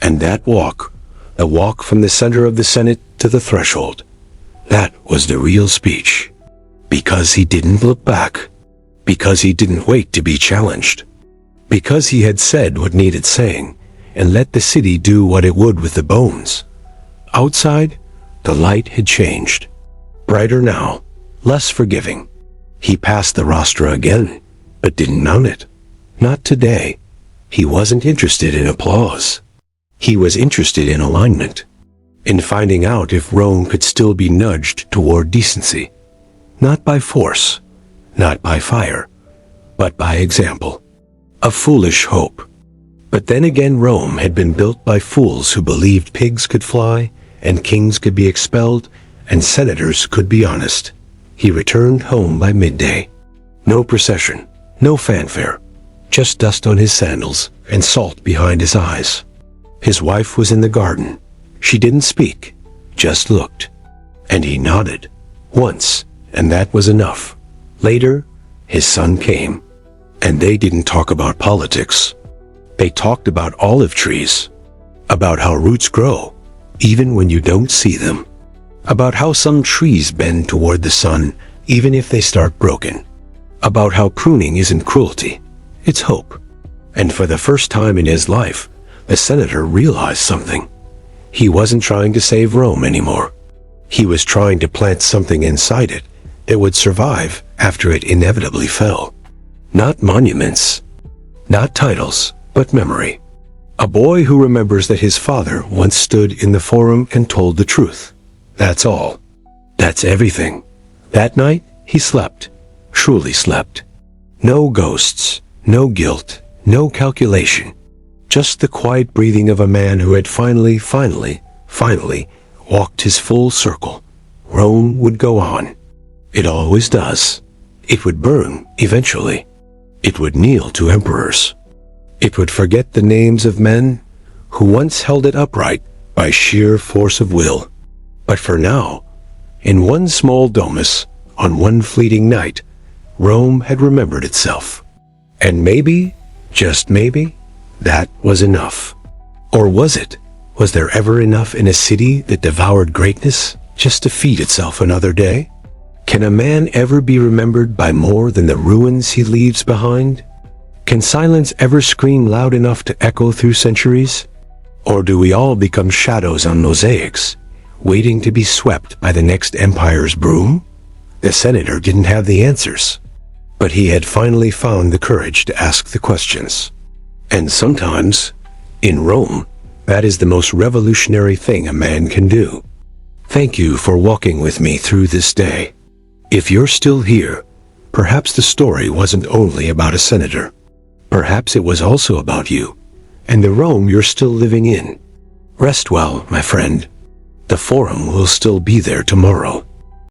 And that walk, the walk from the center of the Senate to the threshold, that was the real speech. Because he didn't look back. Because he didn't wait to be challenged. Because he had said what needed saying, and let the city do what it would with the bones. Outside, the light had changed. Brighter now, less forgiving. He passed the rostra again, but didn't mount it. Not today. He wasn't interested in applause. He was interested in alignment, in finding out if Rome could still be nudged toward decency. Not by force, not by fire, but by example. A foolish hope. But then again, Rome had been built by fools who believed pigs could fly, and kings could be expelled, and senators could be honest. He returned home by midday. No procession, no fanfare, just dust on his sandals and salt behind his eyes. His wife was in the garden. She didn't speak, just looked. And he nodded. Once, and that was enough. Later, his son came. And they didn't talk about politics. They talked about olive trees. About how roots grow, even when you don't see them. About how some trees bend toward the sun, even if they start broken. About how pruning isn't cruelty, it's hope. And for the first time in his life, the senator realized something. He wasn't trying to save Rome anymore. He was trying to plant something inside it that would survive after it inevitably fell. Not monuments, not titles, but memory. A boy who remembers that his father once stood in the forum and told the truth. That's all. That's everything. That night, he slept, truly slept. No ghosts, no guilt, no calculation. Just the quiet breathing of a man who had finally walked his full circle. Rome would go on. It always does. It would burn, eventually. It would kneel to emperors. It would forget the names of men who once held it upright by sheer force of will. But for now, in one small domus, on one fleeting night, Rome had remembered itself. And maybe, just maybe, that was enough. Or was it? Was there ever enough in a city that devoured greatness just to feed itself another day? Can a man ever be remembered by more than the ruins he leaves behind? Can silence ever scream loud enough to echo through centuries? Or do we all become shadows on mosaics, waiting to be swept by the next empire's broom? The senator didn't have the answers, but he had finally found the courage to ask the questions. And sometimes, in Rome, that is the most revolutionary thing a man can do. Thank you for walking with me through this day. If you're still here, perhaps the story wasn't only about a senator. Perhaps it was also about you, and the Rome you're still living in. Rest well, my friend. The Forum will still be there tomorrow.